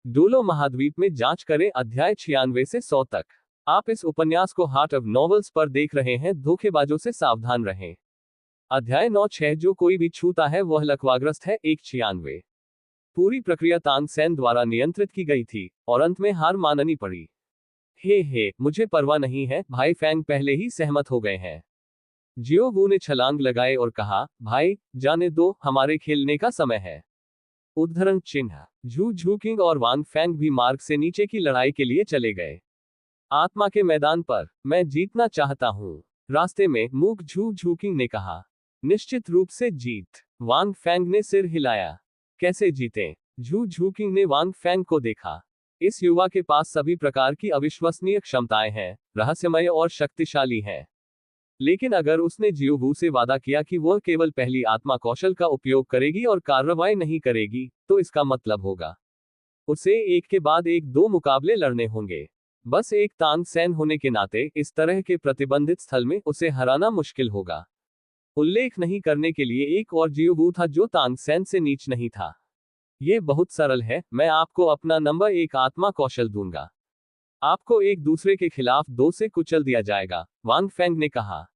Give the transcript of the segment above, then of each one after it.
Dolo महाद्वीप में जांच करें अध्याय 96 से 100 तक। आप इस उपन्यास को हार्ट ऑफ नॉवेल्स पर देख रहे हैं। धोखेबाजों से सावधान रहें। अध्याय 96। जो कोई भी छूता है वह लकवाग्रस्त है। 196। पूरी प्रक्रिया तांग सेन द्वारा नियंत्रित की गई थी और अंत में हार माननी पड़ी। हे मुझे परवाह नहीं है, भाई फैंग पहले ही सहमत हो गए हैं। जियो वू ने छलांग लगाए और कहा, भाई जाने दो, हमारे खेलने का समय है। उद्धरण चिन्ह। झू झूकिंग और वांग फैंग भी मार्ग से नीचे की लड़ाई के लिए चले गए। आत्मा के मैदान पर मैं जीतना चाहता हूं, रास्ते में मूक झू झूकिंग ने कहा। निश्चित रूप से जीत। वांग फैंग ने सिर हिलाया। कैसे जीते? झू झूकिंग ने वांग फैंग को देखा। इस युवा के पास सभी प्रकार की अविश्वसनीय क्षमताएं हैं, रहस्यमय और शक्तिशाली हैं। लेकिन अगर उसने जियो वू से वादा किया कि वह केवल पहली आत्मा कौशल का उपयोग करेगी और कार्रवाई नहीं करेगी, तो इसका मतलब होगा उसे एक के बाद एक 2 मुकाबले लड़ने होंगे। बस एक तांग सेन होने के नाते इस तरह के प्रतिबंधित स्थल में उसे हराना मुश्किल होगा। उल्लेख नहीं करने के लिए एक और जियो वू था जो तांग सेन से नीच नहीं था। यह बहुत सरल है, मैं आपको अपना नंबर 1 आत्मा कौशल दूंगा। आपको एक दूसरे के खिलाफ 2 से कुचल दिया जाएगा, वांग फैंग ने कहा।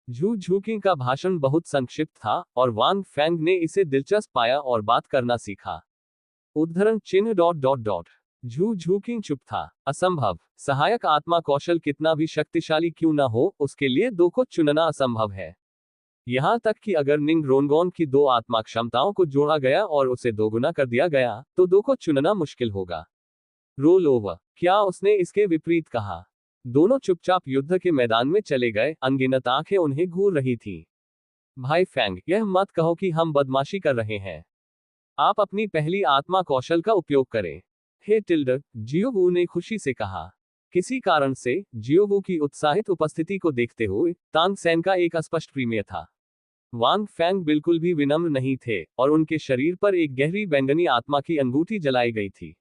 झू झूकिंग का भाषण बहुत संक्षिप्त था और वांग फैंग ने इसे दिलचस्प पाया और बात करना सीखा। उद्धरण चिन्ह। झू झूकिंग चुप था। असंभव। सहायक आत्मा कौशल कितना भी शक्तिशाली क्यों न हो, उसके लिए 2 को चुनना असंभव है। यहां तक कि अगर निंग रोनगोन की 2 आत्मा क्षमताओं को जोड़ा गया और उसे दोगुना कर दिया गया, तो 2 को चुनना मुश्किल होगा। Roll over. क्या उसने इसके विपरीत कहा? दोनों चुपचाप युद्ध के मैदान में चले गए। अनगिनत आंखें उन्हें घूर रही थीं। भाई फैंग, यह मत कहो कि हम बदमाशी कर रहे हैं। आप अपनी पहली आत्मा कौशल का उपयोग करें। हे टिल्डर, जियो वू ने खुशी से कहा। किसी कारण से जियो वू की उत्साहित उपस्थिति को देखते हुए तांग सेन का एक अस्पष्ट प्रीमियर था। वांग फैंग बिल्कुल भी विनम्र नहीं थे और उनके शरीर पर एक गहरी बैंगनी आत्मा की अंगूठी जलाई गई थी।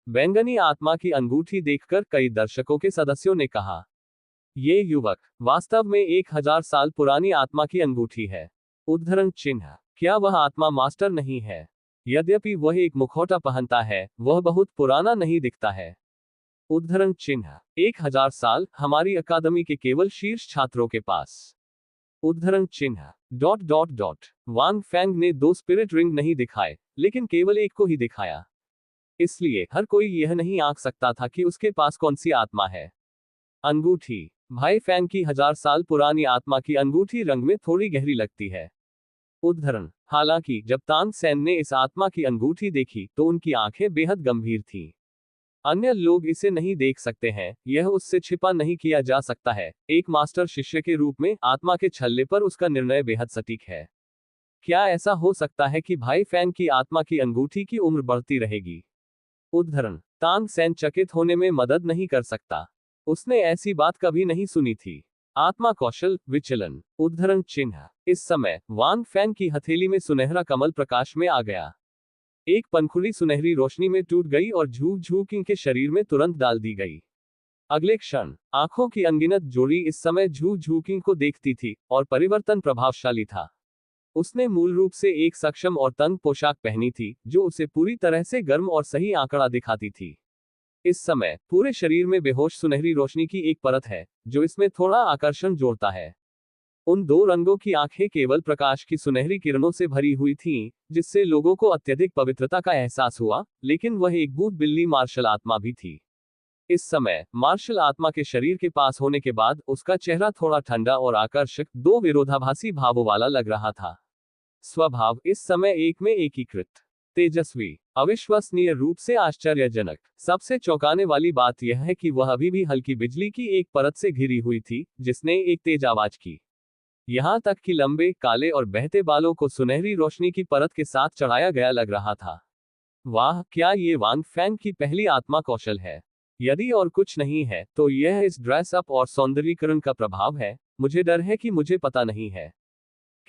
बैंगनी आत्मा की अंगूठी देखकर कई दर्शकों के सदस्यों ने कहा, ये युवक वास्तव में 1000 साल पुरानी आत्मा की अंगूठी है। उद्धरण चिन्ह। क्या वह आत्मा मास्टर नहीं है? यद्यपि वह एक मुखौटा पहनता है, वह बहुत पुराना नहीं दिखता है। उद्धरण चिन्ह। 1000 साल हमारी अकादमी के केवल शीर्ष छात्रों के पास। उद्धरण चिन्ह। वांग फैंग ने 2 स्पिरिट रिंग नहीं दिखाए, लेकिन केवल एक को ही दिखाया। इसलिए हर कोई यह नहीं आंक सकता था कि उसके पास कौन सी आत्मा है। अंगूठी। भाई फैंग की 1000 साल पुरानी आत्मा की अंगूठी रंग में थोड़ी गहरी लगती है। उद्धरण। हालांकि जब तांग सेन ने इस आत्मा की अंगूठी देखी तो उनकी आंखें बेहद गंभीर थीं। अन्य लोग इसे नहीं देख सकते हैं, यह उससे छिपा नहीं किया जा सकता है। एक मास्टर शिष्य के रूप में आत्मा के छल्ले पर उसका निर्णय बेहद सटीक है। क्या ऐसा हो सकता है कि भाई फैंग की आत्मा की अंगूठी की उम्र बढ़ती रहेगी? उद्धरण। तांग सेन चकित होने में मदद नहीं कर सकता। उसने ऐसी बात कभी नहीं सुनी थी। आत्मा कौशल विचलन। उद्धरण चिन्ह। इस समय वांग फैंग की हथेली में सुनहरा कमल प्रकाश में आ गया। एक पंखुड़ी सुनहरी रोशनी में टूट गई और झू झूकिंग के शरीर में तुरंत डाल दी गई। अगले क्षण आंखों की अनगिनत जोड़ी इस समय झू झूकिंग को देखती थी और परिवर्तन प्रभावशाली था। उसने मूल रूप से एक सक्षम और तंग पोशाक पहनी थी, जो उसे पूरी तरह से गर्म और सही आंकड़ा दिखाती थी। इस समय पूरे शरीर में बेहोश सुनहरी रोशनी की एक परत है, जो इसमें थोड़ा आकर्षण जोड़ता है। उन 2 रंगों की आंखें केवल प्रकाश की सुनहरी किरणों से भरी हुई थीं, जिससे लोगों को अत्यधिक पवित्रता का एहसास हुआ, लेकिन वह एक भूत बिल्ली मार्शल आत्मा भी थी। इस समय मार्शल आत्मा के शरीर के पास होने के बाद उसका चेहरा थोड़ा ठंडा और आकर्षक, 2 विरोधाभासी भावों वाला लग रहा था। स्वभाव इस समय एक में एकीकृत, तेजस्वी, अविश्वसनीय रूप से आश्चर्यजनक। सबसे चौंकाने वाली बात यह है कि वह अभी भी हल्की बिजली की एक परत से घिरी हुई थी, जिसने एक तेज आवाज की। यहां तक कि लंबे, काले और बहते बालों को सुनहरी रोशनी की परत के साथ चढ़ाया गया लग रहा था। वाह, क्या ये वांग फैंग की पहली आत्मा कौशल है? यदि और कुछ नहीं है, तो यह इस ड्रेस अप और सौंदर्यीकरण का प्रभाव है। मुझे डर है कि मुझे पता नहीं है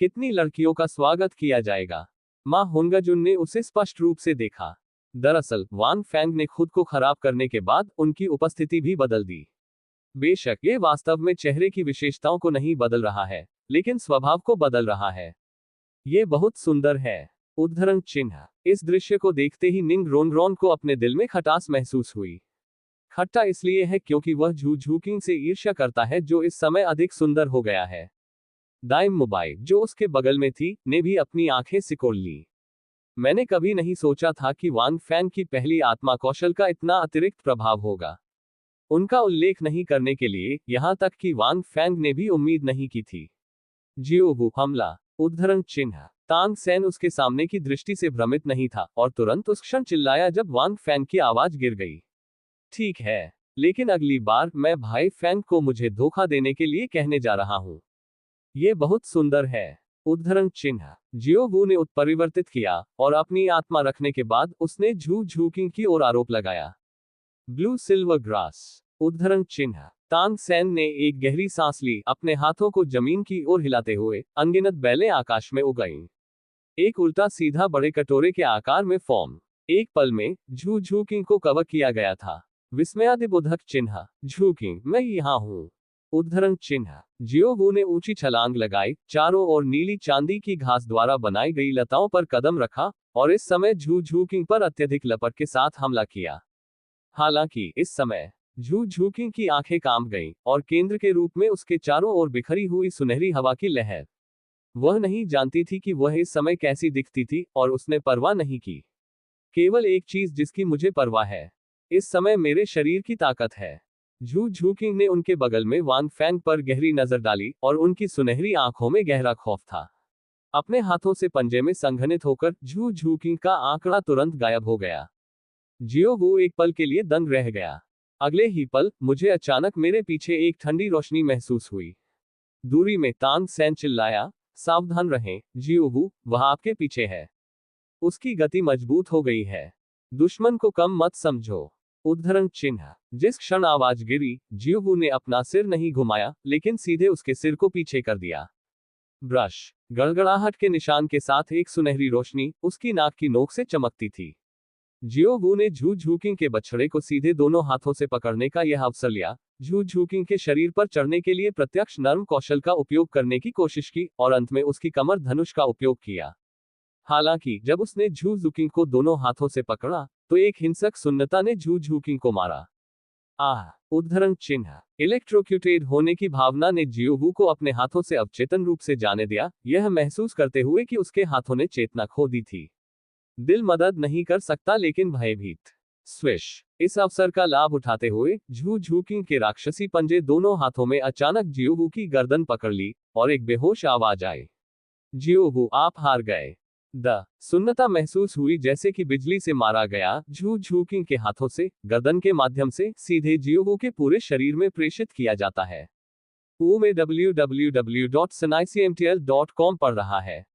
कितनी लड़कियों का स्वागत किया जाएगा। मां हुंगजुन ने उसे स्पष्ट रूप से देखा। दरअसल वांग फैंग ने खुद को खराब करने के बाद उनकी उपस्थिति भी बदल दी। बेशक ये वास्तव में चेहरे की विशेषताओं को नहीं बदल रहा है, लेकिन स्वभाव को बदल रहा है। ये बहुत सुंदर है। उद्धरण चिन्ह। इस दृश्य को देखते ही निंग रोनग्रोन को अपने दिल में खटास महसूस हुई। खट्टा इसलिए है क्योंकि वह झू झूकिंग से ईर्ष्या करता है जो इस समय अधिक सुंदर हो गया है। दाइम मोबाइल जो उसके बगल में थी ने भी अपनी आंखें सिकोड़ ली। मैंने कभी नहीं सोचा था कि वांग फैंग की पहली आत्मा कौशल का इतना अतिरिक्त प्रभाव होगा। उनका उल्लेख नहीं करने के लिए, यहां तक कि वांग फैंग ने भी उम्मीद नहीं की थी। जियोबू हमला। उद्धरण चिन्ह। तांग सेन उसके सामने की दृष्टि से भ्रमित नहीं था और तुरंत उस क्षण चिल्लाया जब वांग फैंग की आवाज गिर गई। ठीक है, लेकिन अगली बार मैं भाई फैंग को मुझे धोखा देने के लिए कहने जा रहा हूं। ये बहुत सुंदर है। उद्धरण चिन्ह। जियोबू ने उत्परिवर्तित किया और अपनी आत्मा रखने के बाद उसने झू झूकिंग की ओर आरोप लगाया। Blue silver grass. उद्धरण चिन्ह। तांग सेन ने एक गहरी सांस ली, अपने हाथों को जमीन की ओर हिलाते हुए अनगिनत बेलें आकाश में उगईं। एक उल्टा सीधा बड़े कटोरे के आकार में फॉर्म। एक पल में झू झूकिंग को कवर किया गया था। विस्मयादिबोधक चिन्ह। झूकिंग, मैं यहाँ हूँ। उद्धरण चिन्ह। जियोबू ने ऊंची छलांग लगाई, चारों ओर नीली चांदी की घास द्वारा बनाई गई लताओं पर कदम रखा और इस समय झू झूकिंग पर अत्यधिक लपट के साथ हमला किया। हालांकि इस समय झू झूकिंग की आंखें काम गईं और केंद्र के रूप में उसके चारों ओर बिखरी हुई सुनहरी हवा की लहर। वह नहीं जानती थी कि वह इस समय कैसी दिखती थी और उसने परवाह नहीं की। केवल एक चीज जिसकी मुझे परवाह है, इस समय मेरे शरीर की ताकत है। झू झूकिंग ने उनके बगल में वांग फैंग पर गहरी नजर डाली और उनकी सुनहरी आंखों में गहरा खौफ था। अपने हाथों से पंजे में संघनित होकर झू झूकिंग का आंकड़ा तुरंत गायब हो गया। जियोबू एक पल के लिए दंग रह गया। अगले ही पल मुझे अचानक मेरे पीछे एक ठंडी रोशनी महसूस हुई। दूरी में तांग सेन चिल्लाया, सावधान रहें, जियोबू, वह आपके पीछे है। उसकी गति मजबूत हो गई है। दुश्मन को कम मत समझो। उद्धरण चिन्ह। जिस क्षण आवाज गिरी, जियोबू ने अपना सिर नहीं घुमाया, लेकिन सीधे उसके सिर को पीछे कर दिया। ब्रश। गड़गड़ाहट के निशान के साथ एक सुनहरी रोशनी उसकी नाक की नोक से चमकती थी। जियोबू ने झू झूकिंग के बछड़े को सीधे दोनों हाथों से पकड़ने का यह अवसर लिया, झू झूकिंग के शरीर पर चढ़ने के लिए प्रत्यक्ष नर्म कौशल का उपयोग करने की कोशिश की और अंत में उसकी कमर धनुष का उपयोग किया। हालांकि जब उसने झू झूकिंग को दोनों हाथों से पकड़ा तो एक हिंसक सुन्नता ने झू झूकिंग को मारा। आह। उद्धरण चिन्ह। इलेक्ट्रोक्यूटेड होने की भावना ने जियोबू को अपने हाथों से अवचेतन रूप से जाने दिया, यह महसूस करते हुए कि उसके हाथों ने चेतना खो दी थी। दिल मदद नहीं कर सकता लेकिन भयभीत। स्विश। इस अवसर का लाभ उठाते हुए झू झूकिंग के राक्षसी पंजे दोनों हाथों में अचानक जियोबू की गर्दन पकड़ ली और एक बेहोश आवाज आई। जियोबू, आप हार गए। द सुन्नता महसूस हुई जैसे कि बिजली से मारा गया। झू झूकिंग के हाथों से गर्दन के माध्यम से सीधे जियोबू के पूरे शरीर में प्रेषित किया जाता है। वो में www.snicmtl.com पढ़ रहा है।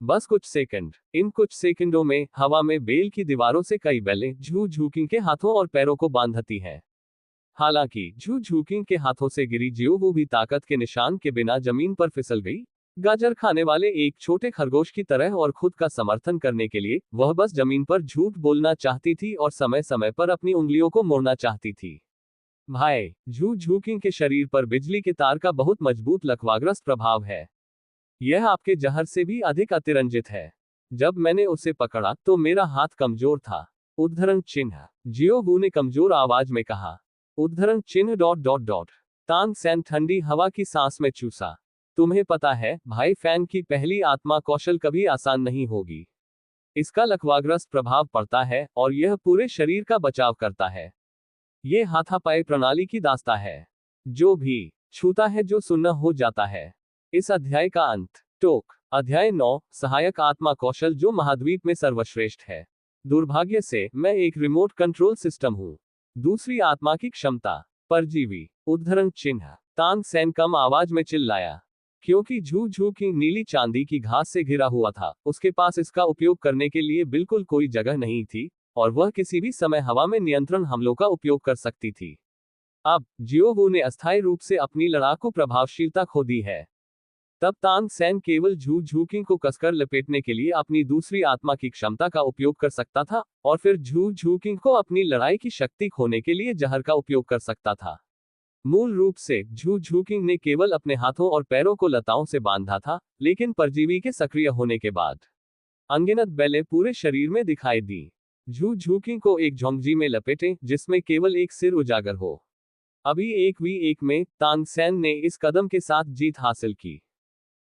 बस कुछ सेकंड। इन कुछ सेकंडों में हवा में बेल की दीवारों से कई बेलें झू झूकिंग के हाथों और पैरों को बांधती हैं। हालांकि झू झूकिंग के हाथों से गिरी जियोबू भी ताकत के निशान के बिना जमीन पर फिसल गई, गाजर खाने वाले एक छोटे खरगोश की तरह, और खुद का समर्थन करने के लिए वह बस जमीन पर झूठ बोलना चाहती थी और समय समय पर अपनी उंगलियों को मोड़ना चाहती थी। भाई, झू झूकिंग के शरीर पर बिजली के तार का बहुत मजबूत लकवाग्रस्त प्रभाव है। यह आपके जहर से भी अधिक अतिरंजित है। जब मैंने उसे पकड़ा तो मेरा हाथ कमजोर था। उद्धरण चिन्ह। जियोबू ने कमजोर आवाज में कहा। उद्धरण चिन्ह डॉट डॉट डॉट। तांग सेन ठंडी हवा की सांस में चूसा। तुम्हें पता है, भाई फैंग की पहली आत्मा कौशल कभी आसान नहीं होगी। इसका लकवाग्रस्त प्रभाव पड़ता है और यह पूरे शरीर का बचाव करता है। यह हाथापाई प्रणाली की दास्ता है। जो भी छूता है जो सुन्न हो जाता है। इस अध्याय का अंत। टोक। अध्याय 9, सहायक आत्मा कौशल जो महाद्वीप में सर्वश्रेष्ठ है। दुर्भाग्य से मैं एक रिमोट कंट्रोल सिस्टम हूँ। दूसरी आत्मा की क्षमता। परजीवी। उद्धरण चिन्ह। तांग सेन कम आवाज में चिल्लाया। क्योंकि झू झूकिंग नीली चांदी की घास से घिरा हुआ था, उसके पास इसका उपयोग करने के लिए बिल्कुल कोई जगह नहीं थी और वह किसी भी समय हवा में नियंत्रण हमलों का उपयोग कर सकती थी। अब जियोबू ने अस्थायी रूप से अपनी लड़ाकू प्रभावशीलता खो दी है। तब तांग सेन केवल झू झूकिंग को कसकर लपेटने के लिए अपनी दूसरी आत्मा की क्षमता का उपयोग कर सकता था और फिर झू झूकिंग को अपनी लड़ाई की शक्ति खोने के लिए जहर का उपयोग कर सकता था। मूल रूप से झू झूकिंग ने केवल अपने हाथों और पैरों को लताओं से बांधा था, लेकिन परजीवी के सक्रिय होने के बाद अनगिनत बेलें पूरे शरीर में दिखाई दी। झू झूकिंग को एक झोंगजी में लपेटें जिसमें केवल एक सिर उजागर हो। अभी 1v1 में तांग सैन ने इस कदम के साथ जीत हासिल की।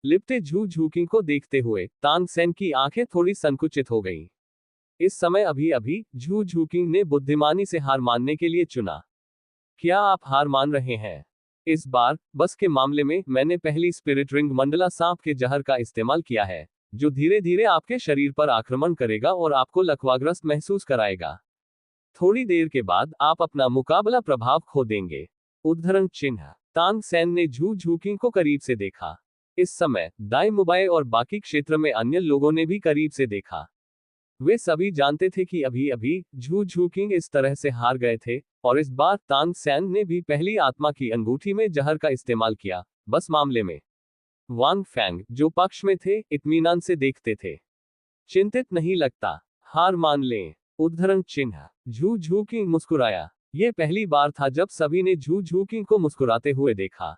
लिपटे झू झूकिंग को देखते हुए तांग सैन की आंखें थोड़ी संकुचित हो गईं। इस समय अभी अभी झू झूकिंग ने बुद्धिमानी से हार मानने के लिए चुना। क्या आप हार मान रहे हैं? इस बार बस के मामले में मैंने पहली स्पिरिट रिंग मंडला सांप के जहर का इस्तेमाल किया है, जो धीरे धीरे आपके शरीर पर आक्रमण करेगा और आपको लकवाग्रस्त महसूस कराएगा। थोड़ी देर के बाद आप अपना मुकाबला प्रभाव खो देंगे। उद्धरण चिन्ह। तांग सैन ने झू झूकिंग को करीब से देखा। इस समय दाई मुबाई और बाकी क्षेत्र में अन्य लोगों ने भी करीब से देखा। वे सभी जानते थे कि अभी अभी झू झूकिंग इस तरह से हार गए थे, और इस बार तांग सैन ने भी पहली आत्मा की अंगूठी में जहर का इस्तेमाल किया। बस मामले में वांग फैंग, जो पक्ष में थे, इत्मीनान से देखते थे। चिंतित नहीं लगता, हार मान लें। उद्धरण चिन्ह। झू झूकिंग मुस्कुराया। यह पहली बार था जब सभी ने झू झूकिंग को मुस्कुराते हुए देखा।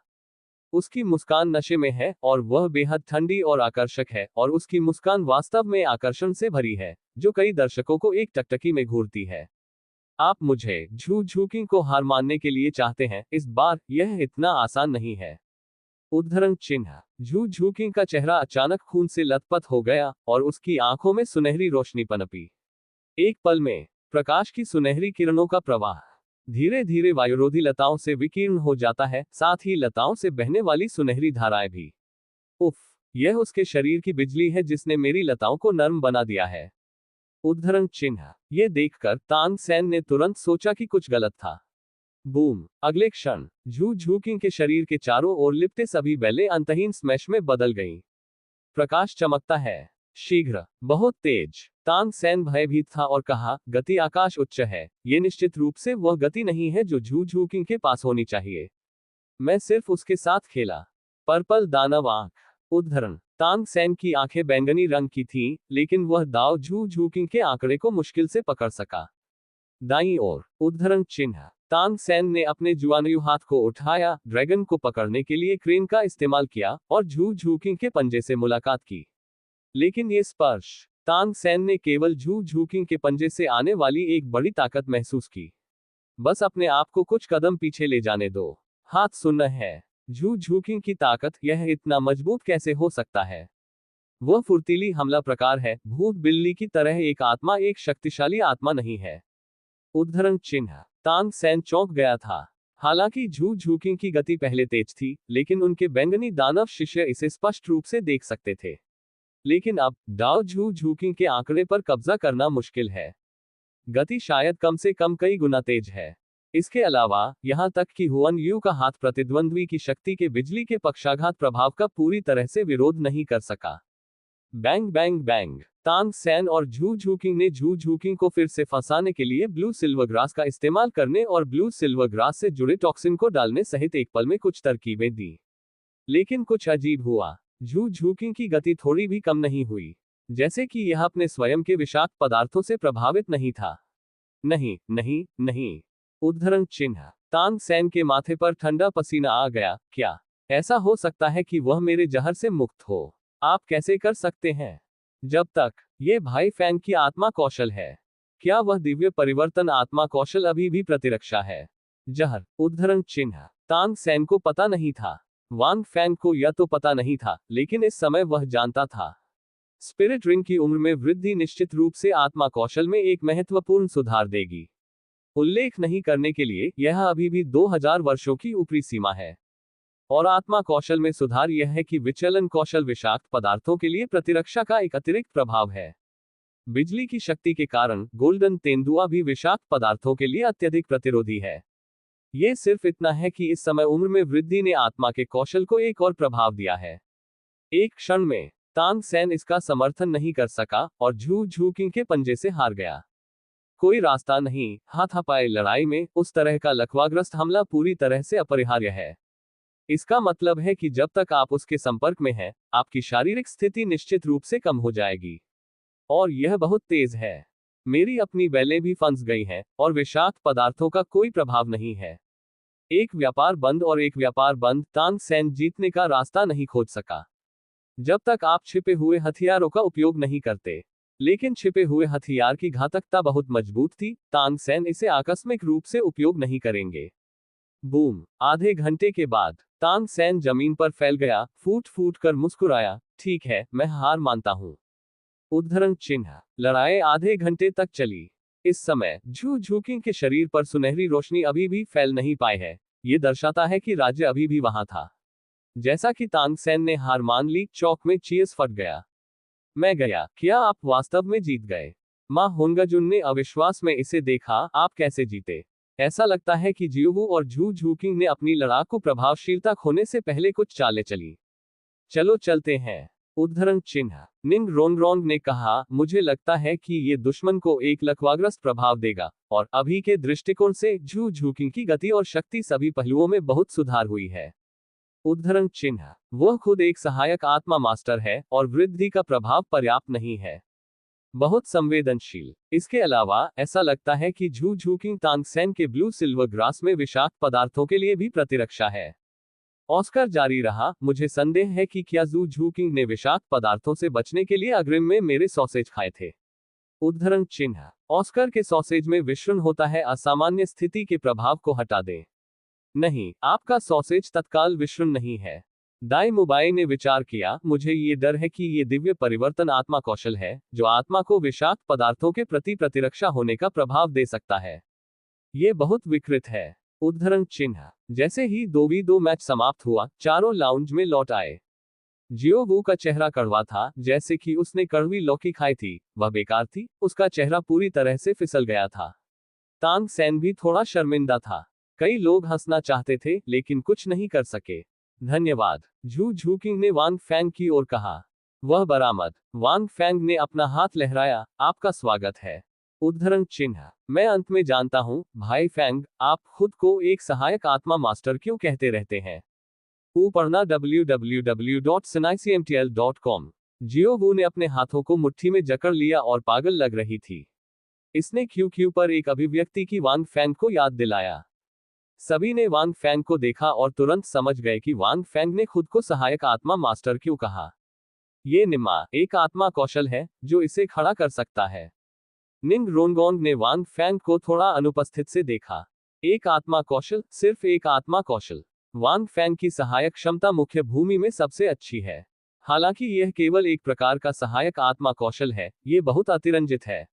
उसकी मुस्कान नशे में है और वह बेहद ठंडी और आकर्षक है, और उसकी मुस्कान वास्तव में आकर्षण से भरी है, जो कई दर्शकों को एक टकटकी में घूरती है। आप मुझे झू झूकिंग को हार मानने के लिए चाहते हैं, इस बार यह इतना आसान नहीं है। उद्धरण चिन्ह। झू झूकिंग का चेहरा अचानक खून से लथपथ हो गया और उसकी आंखों में सुनहरी रोशनी पनपी। एक पल में प्रकाश की सुनहरी किरणों का प्रवाह धीरे धीरे वायुरोधी लताओं से विकीर्ण हो जाता है, साथ ही लताओं से बहने वाली सुनहरी धाराएं भी। उफ, यह उसके शरीर की बिजली है जिसने मेरी लताओं को नर्म बना दिया है। उद्धरण चिन्ह। यह देखकर तांग सैन ने तुरंत सोचा कि कुछ गलत था। बूम! अगले क्षण झू झूकिंग के शरीर के चारों ओर लिपटे सभी बेलें अंतहीन स्मैश में बदल गईं। प्रकाश चमकता है, शीघ्र, बहुत तेज। तांग सैन भयभीत था और कहा, गति आकाश उच्च है। ये निश्चित रूप से वह गति नहीं है जो झू झूकिंग के पास होनी चाहिए। मैं सिर्फ उसके साथ खेला। पर्पल दानव आंख। उद्धरण। तांग सैन की आंखें बैंगनी रंग की थीं, लेकिन वह दाव झू झूकिंग के आंकड़े को मुश्किल से पकड़ सका। दाईं ओर। उद्धरण चिन्ह। तांग सैन ने अपने जुआनयू हाथ को उठाया, ड्रैगन को पकड़ने के लिए क्रेन का इस्तेमाल किया और झू झूकिंग के पंजे से मुलाकात की। लेकिन ये स्पर्श। तांग सैन ने केवल झू झूकिंग के पंजे से आने वाली एक बड़ी ताकत महसूस की। बस अपने आप को कुछ कदम पीछे ले जाने दो। हाथ सुन्न है। झू झूकिंग की ताकत, यह इतना मजबूत कैसे हो सकता है? वह फुर्तीली हमला प्रकार है, भूत बिल्ली की तरह एक आत्मा एक शक्तिशाली आत्मा नहीं है। उद्धरण चिन्ह। तांग सैन चौंक गया था। हालांकि झू झूकिंग की गति पहले तेज थी, लेकिन उनके बैंगनी दानव शिष्य इसे स्पष्ट रूप से देख सकते थे। लेकिन अब डाओ झू झूकिंग के आंकड़े पर कब्जा करना मुश्किल है। गति शायद कम से कम कई गुना तेज है। इसके अलावा यहां तक कि हुआन यू का हाथ प्रतिद्वंद्वी की शक्ति के बिजली के पक्षाघात प्रभाव का पूरी तरह से विरोध नहीं कर सका। Bang bang bang. Tang San और झू झूकिंग ने झू झूकिंग को फिर से फंसाने के लिए ब्लू सिल्वर ग्रास का इस्तेमाल करने और ब्लू सिल्वर ग्रास से जुड़े टॉक्सिन को डालने सहित एक पल में कुछ तरकीबें दी। लेकिन कुछ अजीब हुआ। झू झूकिंग की गति थोड़ी भी कम नहीं हुई, जैसे कि यह अपने स्वयं के विषाक्त पदार्थों से प्रभावित नहीं था। नहीं नहीं नहीं। उद्धरण चिन्ह। तांग सैन के माथे पर ठंडा पसीना आ गया। क्या ऐसा हो सकता है कि वह मेरे जहर से मुक्त हो? आप कैसे कर सकते हैं? जब तक ये भाई फैंग की आत्मा कौशल है, क्या वह दिव्य परिवर्तन आत्मा कौशल अभी भी प्रतिरक्षा है? जहर। उद्धरण चिन्ह। तांग सैन को पता नहीं था। वांग फैंग को यह तो पता नहीं था, लेकिन इस समय वह जानता था। स्पिरिट रिंग की उम्र में वृद्धि निश्चित रूप से आत्मा कौशल में एक महत्वपूर्ण सुधार देगी। उल्लेख नहीं करने के लिए, यह अभी भी 2000 वर्षों की ऊपरी सीमा है। और आत्मा कौशल में सुधार यह है कि विचलन कौशल विषाक्त पदार्थों के लिए प्रतिरक्षा का एक अतिरिक्त प्रभाव है। बिजली की शक्ति के कारण गोल्डन तेंदुआ भी विषाक्त पदार्थों के लिए अत्यधिक प्रतिरोधी है। यह सिर्फ इतना है कि इस समय उम्र में वृद्धि ने आत्मा के कौशल को एक और प्रभाव दिया है। एक क्षण में तांग सैन इसका समर्थन नहीं कर सका और झू झूकिंग के पंजे से हार गया। कोई रास्ता नहीं, हाथापाई लड़ाई में उस तरह का लकवाग्रस्त हमला पूरी तरह से अपरिहार्य है। इसका मतलब है कि जब तक आप उसके संपर्क में हैं, आपकी शारीरिक स्थिति निश्चित रूप से कम हो जाएगी। और यह बहुत तेज है। मेरी अपनी बेलें भी फंस गई हैं, और विषाक्त पदार्थों का कोई प्रभाव नहीं है। एक व्यापार बंद और एक व्यापार बंद। तांग सैन जीतने का रास्ता नहीं खोज सका। जब तक आप छिपे हुए हथियारों का उपयोग नहीं करते, लेकिन छिपे हुए हथियार की घातकता बहुत मजबूत थी, तांग सेन इसे आकस्मिक रूप से उपयोग नहीं करेंगे। बूम! आधे घंटे के बाद तांग सेन जमीन पर फैल गया, फूट फूट कर मुस्कुराया, ठीक है, मैं हार मानता हूं। उद्धरण चिन्ह। लड़ाई आधे घंटे तक चली। इस समय झू झूकिंग के शरीर पर सुनहरी रोशनी अभी भी फैल नहीं पाई है। ये दर्शाता है कि राज्य अभी भी वहां था। जैसा कि तांग सेन ने हार मान ली, चौक में चीयर्स फट गया। मैं गया, क्या आप वास्तव में जीत गए? मां होंगजुन ने अविश्वास में इसे देखा, आप कैसे जीते? ऐसा लगता है कि जियोवू और झू झूकिंग ने अपनी लड़ाकू प्रभावशीलता खोने से पहले कुछ चालें चली। चलो चलते हैं। उद्धरण चिन्ह। निंग रोनरोंग ने कहा, मुझे लगता है कि ये दुश्मन को एक लकवाग्रस्त प्रभाव देगा, और अभी के दृष्टिकोण से झू झूकिंग की गति और शक्ति सभी पहलुओं में बहुत सुधार हुई है। उद्धरण चिन्ह। वह खुद एक सहायक आत्मा मास्टर है, और वृद्धि का प्रभाव पर्याप्त नहीं है। बहुत संवेदनशील। इसके अलावा ऐसा लगता है कि झू झूकिंग तांग सेन के ब्लू सिल्वर ग्रास में विषाक्त पदार्थों के लिए भी प्रतिरक्षा है। ऑस्कर जारी रहा, मुझे संदेह है कि क्या झू झूकिंग ने विषाक्त पदार्थों से बचने के लिए अग्रिम में मेरे सॉसेज खाए थे। उद्धरण चिन्ह। ऑस्कर के सॉसेज में विषण होता है, असामान्य स्थिति के प्रभाव को हटा दें। नहीं, आपका सॉसेज तत्काल विषण नहीं है। दाई मुबाई ने विचार किया, मुझे ये डर है कि ये दिव्य परिवर्तन आत्मा कौशल है, जो आत्मा को विषाक्त पदार्थों के प्रति प्रतिरक्षा होने का प्रभाव दे सकता है। ये बहुत विकृत है। उद्धरण चिन्ह। जैसे ही 2v2 मैच समाप्त हुआ, चारों लाउंज में लौट आए। जियोवू का चेहरा कड़वा था, जैसे कि उसने कड़वी लौकी खाई थी, वह बेकार थी, उसका चेहरा पूरी तरह से फिसल गया था। तांग सेन भी थोड़ा शर्मिंदा था। कई लोग हंसना चाहते थे, लेकिन कुछ नहीं कर सके। धन्यवाद। झू झूकिंग ने वांग फैंग की ओर कहा। वह बरामद। वांग फैंग ने अपना हाथ लहराया, आपका स्वागत है। उद्धरण चिन्ह। मैं अंत में जानता हूं, भाई फैंग, आप खुद को एक सहायक आत्मा मास्टर क्यों कहते रहते हैं? पढ़ना www.sinaicmtl.com। जियोवू ने अपने हाथों को मुट्ठी में जकड़ लिया और पागल लग रही थी। इसने क्यू पर एक अभिव्यक्ति की वांग फैंग को याद दिलाया। सभी ने वांग फैंग को देखा और तुरंत समझ गए कि वांग फैंग ने खुद को सहायक आत्मा मास्टर क्यों कहा। ये निम्मा एक आत्मा कौशल है, जो इसे खड़ा कर सकता है। निंग रोनगोंग ने वांग फैंग को थोड़ा अनुपस्थित से देखा। एक आत्मा कौशल, सिर्फ एक आत्मा कौशल। वांग फैंग की सहायक क्षमता मुख्य भूमि में सबसे अच्छी है। हालांकि यह केवल एक प्रकार का सहायक आत्मा कौशल है, ये बहुत अतिरंजित है।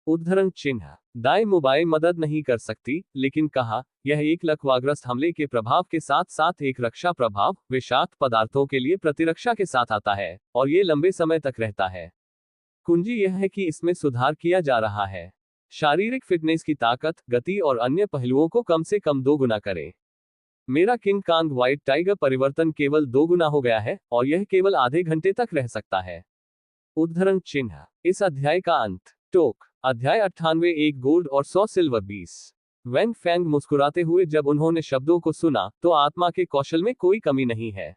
उद्धरण चिन्ह। दाई मुबाई मदद नहीं कर सकती, लेकिन कहा, यह एक लकवाग्रस्त हमले के प्रभाव के साथ साथ एक रक्षा प्रभाव, विषाक्त पदार्थों के लिए प्रतिरक्षा के साथ आता है, और ये लंबे समय तक रहता है। कुंजी यह है कि इसमें सुधार किया जा रहा है। शारीरिक फिटनेस की ताकत, गति और अन्य पहलुओं को कम से कम 2 गुना करें। मेरा किंग कांग व्हाइट टाइगर परिवर्तन केवल 2 गुना हो गया है, और यह केवल आधे घंटे तक रह सकता है। उद्धरण चिन्ह। इस अध्याय का अंत। टोक। अध्याय 98 1 गोल्ड और 100 सिल्वर 20। वैंग फैंग मुस्कुराते हुए जब उन्होंने शब्दों को सुना, तो आत्मा के कौशल में कोई कमी नहीं है।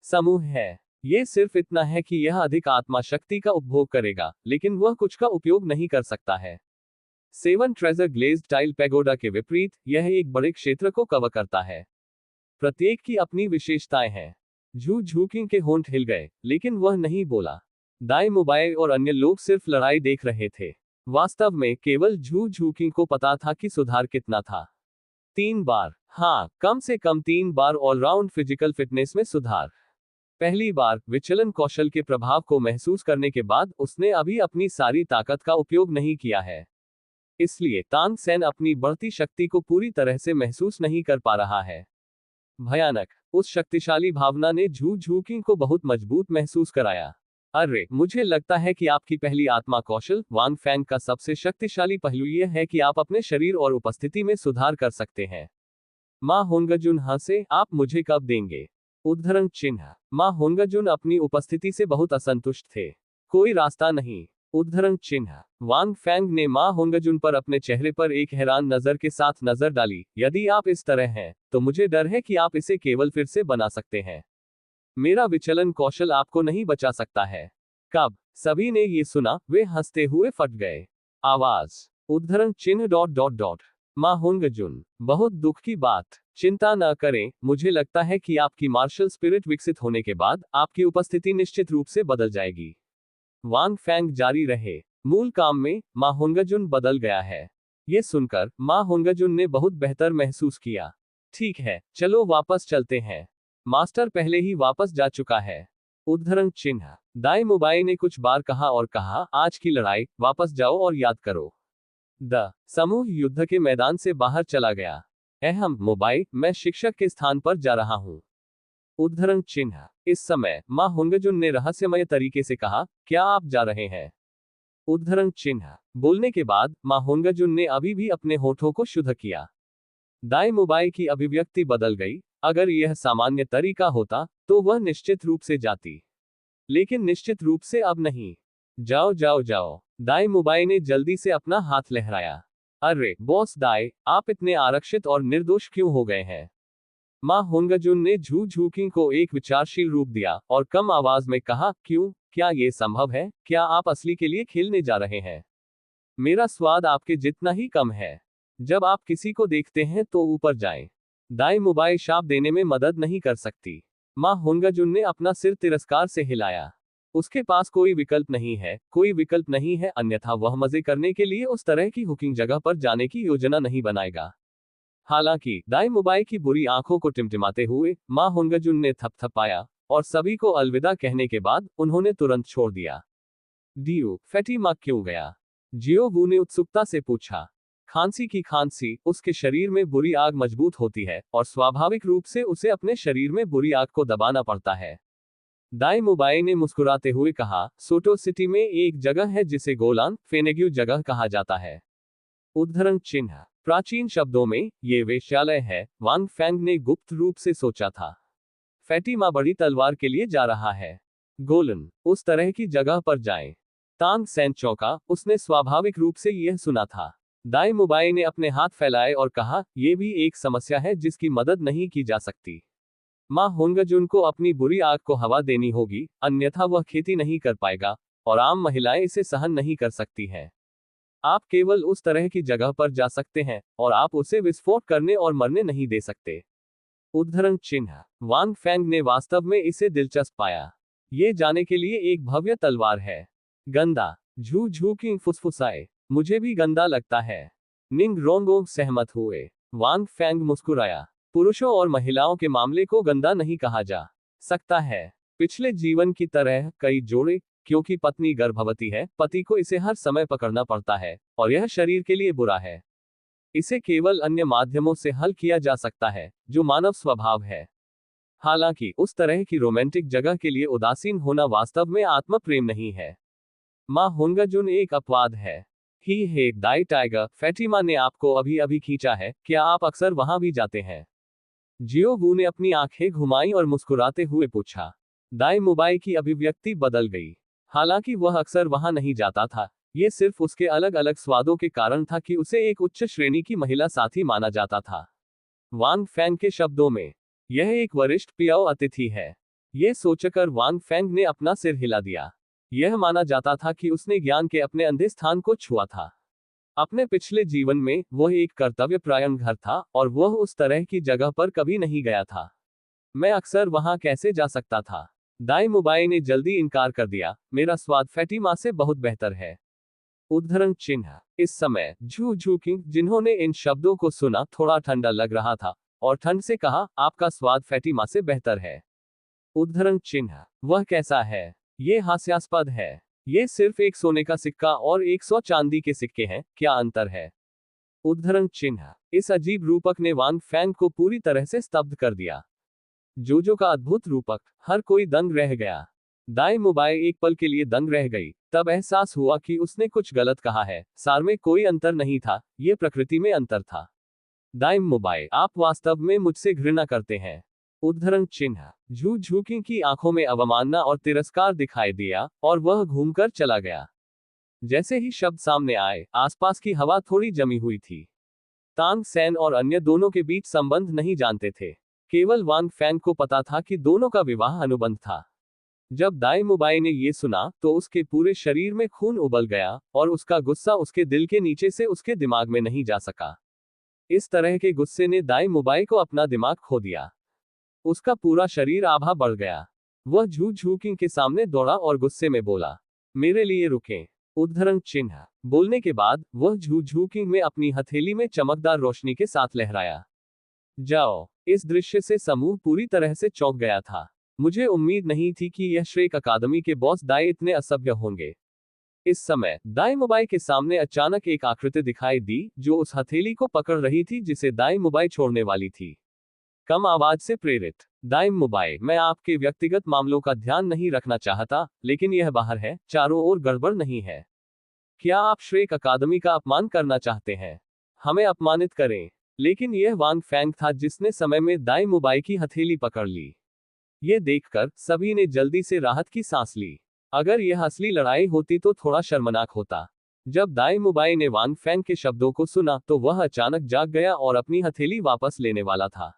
समूह है। ये सिर्फ इतना है कि यह अधिक आत्मा शक्ति का उपभोग करेगा, लेकिन वह कुछ का उपयोग नहीं कर सकता है। 7 ट्रेजर ग्लेज्ड टाइल पैगोडा के विपरीत, यह एक बड़े क्षेत्र को कवर करता है। प्रत्येक की अपनी विशेषताएं हैं। झू झूकिंग के होंठ हिल गए, लेकिन वह नहीं बोला। दाई मुबाई और अन्य लोग सिर्फ लड़ाई देख रहे थे। वास्तव में केवल झू झूकिंग को पता था कि सुधार कितना था। 3 बार। हाँ, कम से कम 3 बार ऑलराउंड फिजिकल फिटनेस में सुधार। पहली बार विचलन कौशल के प्रभाव को महसूस करने के बाद उसने अभी अपनी सारी ताकत का उपयोग नहीं किया है। इसलिए तांग सेन अपनी बढ़ती शक्ति को पूरी तरह से महसूस नहीं कर पा रहा है। भयानक। उस शक्तिशाली भावना ने झू झूकिंग को बहुत मजबूत महसूस कराया। अरे, मुझे लगता है कि आपकी पहली आत्मा कौशल, वांग फैंग का सबसे शक्तिशाली पहलू यह है कि आप अपने शरीर और उपस्थिति में सुधार कर सकते हैं। मां होंगजुन हंसे, आप मुझे कब देंगे? उद्धरण चिन्ह। मां होंगजुन अपनी उपस्थिति से बहुत असंतुष्ट थे। कोई रास्ता नहीं। उद्धरण चिन्ह। वांग फैंग ने मां होंगजुन पर अपने चेहरे पर एक हैरान नजर के साथ नजर डाली। यदि आप इस तरह हैं, तो मुझे डर है कि आप इसे केवल फिर से बना सकते हैं। मेरा विचलन कौशल आपको नहीं बचा सकता है। कब? सभी ने ये सुना, वे हंसते हुए फट गए। आवाज। उद्धरण चिन्ह ... मां होंगजुन। बहुत दुख की बात। चिंता न करें, मुझे लगता है कि आपकी मार्शल स्पिरिट विकसित होने के बाद, आपकी उपस्थिति निश्चित रूप से बदल जाएगी। वांग फेंग जारी रहे। मूल काम में मा होंगजुन बदल गया है। ये सुनकर मा होंगजुन ने बहुत बेहतर महसूस किया। ठीक है, चलो वापस चलते हैं। मास्टर पहले ही वापस जा चुका है। उद्धरण चिन्ह। दाई मुबाई ने कुछ बार कहा और कहा, आज की लड़ाई, वापस जाओ और याद करो। द समूह युद्ध के मैदान से बाहर चला गया। अहम मुबाई, मैं शिक्षक के स्थान पर जा रहा हूँ। उद्धरण चिन्ह। इस समय मां होंगजुन ने रहस्यमय तरीके से कहा, क्या आप जा रहे हैं? उद्धरण चिन्ह। बोलने के बाद मां होंगजुन ने अभी भी अपने होठों को शुद्ध किया। दाई मुबाई की अभिव्यक्ति बदल गई। अगर यह सामान्य तरीका होता तो वह निश्चित रूप से जाती, लेकिन निश्चित रूप से अब नहीं। जाओ जाओ जाओ। दाई मुबाई ने जल्दी से अपना हाथ लहराया। अरे बॉस दाई, आप इतने आरक्षित और निर्दोष क्यों हो गए हैं? मां होंगजुन ने झू झूकिंग को एक विचारशील रूप दिया और कम आवाज में कहा, क्यों, क्या ये संभव है? क्या आप असली के लिए खेलने जा रहे हैं? मेरा स्वाद आपके जितना ही कम है। जब आप किसी को देखते हैं तो ऊपर जाएं। दाई मुबाई शाप देने में मदद नहीं कर सकती। मां होंगजुन ने अपना सिर तिरस्कार से हिलाया। उसके पास कोई विकल्प नहीं है, कोई विकल्प नहीं है, अन्यथा वह मजे करने के लिए उस तरह की हुकिंग जगह पर जाने की योजना नहीं बनाएगा। हालांकि दाई मुबाई की बुरी आंखों को टिमटिमाते हुए मां होंगजुन ने थपथपाया और सभी को अलविदा कहने के बाद उन्होंने तुरंत छोड़ दिया। डियो, फैटिमा क्यों गया? जियो वू ने उत्सुकता से पूछा। खांसी की खांसी, उसके शरीर में बुरी आग मजबूत होती है और स्वाभाविक रूप से उसे अपने शरीर में बुरी आग को दबाना पड़ता है। दाई मुबाई ने मुस्कुराते हुए कहा, सोटो सिटी में एक जगह है जिसे गोलान फेनेग्यू जगह कहा जाता है। उद्धरण चिन्ह। प्राचीन शब्दों में ये वेश्यालय है, वांग फेंग ने गुप्त रूप से सोचा था। फैटिमा बड़ी तलवार के लिए जा रहा है। गोलन, उस तरह की जगह पर जाएं। तांग सैन चौका, उसने स्वाभाविक रूप से यह सुना था। दाई मुबाई ने अपने हाथ फैलाए और कहा, यह भी एक समस्या है जिसकी मदद नहीं की जा सकती। मां होंगजुन को अपनी बुरी आग को हवा देनी होगी, अन्यथा वह खेती नहीं कर पाएगा, और आम महिलाएं इसे सहन नहीं कर सकती हैं। आप केवल उस तरह की जगह पर जा सकते हैं, और आप उसे विस्फोट करने और मरने नहीं दे सकते। उद्धरण चिन्ह। वांग फेंग ने वास्तव में इसे दिलचस्प पाया। ये जाने के लिए एक भव्य तलवार है। गंदा। झू झू की फुसफुसाए, मुझे भी गंदा लगता है। निंग रोंगोंग सहमत हुए। वांग फेंग मुस्कुराया। पुरुषों और महिलाओं के मामले को गंदा नहीं कहा जा सकता है। पिछले जीवन की तरह कई जोड़े, क्योंकि पत्नी गर्भवती है, पति को इसे हर समय पकड़ना पड़ता है, और यह शरीर के लिए बुरा है। इसे केवल अन्य माध्यमों से हल किया जा सकता है, जो मानव स्वभाव है। हालांकि उस तरह की रोमांटिक जगह के लिए उदासीन होना वास्तव में आत्म प्रेम नहीं है। मां होंगजुन एक अपवाद है। ही हे दाई टाइगर, फैटिमा ने आपको अभी अभी खींचा है, क्या आप अक्सर वहां भी जाते हैं? जियो वू ने अपनी आंखें घुमाई और मुस्कुराते हुए पूछा। दाई मुबाई की अभिव्यक्ति बदल गई। हालांकि वह अक्सर वहां नहीं जाता था, ये सिर्फ उसके अलग अलग स्वादों के कारण था कि उसे एक उच्च श्रेणी की महिला साथी माना जाता था। वांग फेंग के शब्दों में, यह एक वरिष्ठ प्याओ अतिथि है। यह सोचकर वांग फेंग ने अपना सिर हिला दिया। यह माना जाता था कि उसने ज्ञान के अपने अंधे स्थान को छुआ था। अपने पिछले जीवन में वह एक कर्तव्यपरायण घर था, और वह उस तरह की जगह पर कभी नहीं गया था। मैं अक्सर वहां कैसे जा सकता था? दाई मुबाई ने जल्दी इनकार कर दिया, मेरा स्वाद फैटिमा से बहुत बेहतर है। उद्धरण चिन्ह। इस समय झू झूकिंग, जिन्होंने इन शब्दों को सुना, थोड़ा ठंडा लग रहा था, और ठंड से कहा, आपका स्वाद फैटिमा से बेहतर है। उद्धरण चिन्ह। वह कैसा है? ये हास्यास्पद है। ये सिर्फ एक सोने का सिक्का और 100 चांदी के सिक्के हैं, क्या अंतर है? उद्धरण चिन्ह। इस अजीब रूपक ने वांग फेंग को पूरी तरह से स्तब्ध कर दिया। जोजो का अद्भुत रूपक, हर कोई दंग रह गया। दाई मुबाई एक पल के लिए दंग रह गई, तब एहसास हुआ कि उसने कुछ गलत कहा है। सार में कोई अंतर नहीं था, ये प्रकृति में अंतर था। दाई मुबाई, आप वास्तव में मुझसे घृणा करते हैं। उद्धरण चिन्ह। झू झूकी की आंखों में अवमानना और तिरस्कार दिखाई दिया, और वह घूमकर चला गया। जैसे ही शब्द सामने आए, आसपास की हवा थोड़ी जमी हुई थी। तांग सैन और अन्य दोनों के बीच संबंध नहीं जानते थे। केवल वांग फेंग को पता था कि दोनों का विवाह अनुबंध था। जब दाई मुबाई ने ये सुना, तो उसके पूरे शरीर में खून उबल गया, और उसका गुस्सा उसके दिल के नीचे से उसके दिमाग में नहीं जा सका। इस तरह के गुस्से ने दाई मुबाई को अपना दिमाग खो दिया। उसका पूरा शरीर आभा बढ़ गया। वह झू झूकिंग के सामने दौड़ा और गुस्से में बोला, मेरे लिए रुकें। उद्धरण चिन्ह। बोलने के बाद वह झूझूकी में अपनी हथेली में चमकदार रोशनी के साथ लहराया। जाओ। इस दृश्य से समूह पूरी तरह से चौंक गया था। मुझे उम्मीद नहीं थी कि यह श्रेक अकादमी के बॉस दाई इतने असभ्य होंगे। इस समय दाई मुबाई के सामने अचानक एक आकृति दिखाई दी जो उस हथेली को पकड़ रही थी जिसे दाई मुबाई छोड़ने वाली थी। कम आवाज से प्रेरित। दाई मुबाई, मैं आपके व्यक्तिगत मामलों का ध्यान नहीं रखना चाहता, लेकिन यह बाहर है, चारों ओर गड़बड़ नहीं है। क्या आप श्रेक अकादमी का अपमान करना चाहते हैं? हमें अपमानित करें। लेकिन यह वांग फैंग था जिसने समय में दाई मुबाई की हथेली पकड़ ली। ये देखकर सभी ने जल्दी से राहत की सांस ली। अगर यह असली लड़ाई होती तो थोड़ा शर्मनाक होता। जब दाई मुबाई ने वांग फैंग के शब्दों को सुना तो वह अचानक जाग गया और अपनी हथेली वापस लेने वाला था।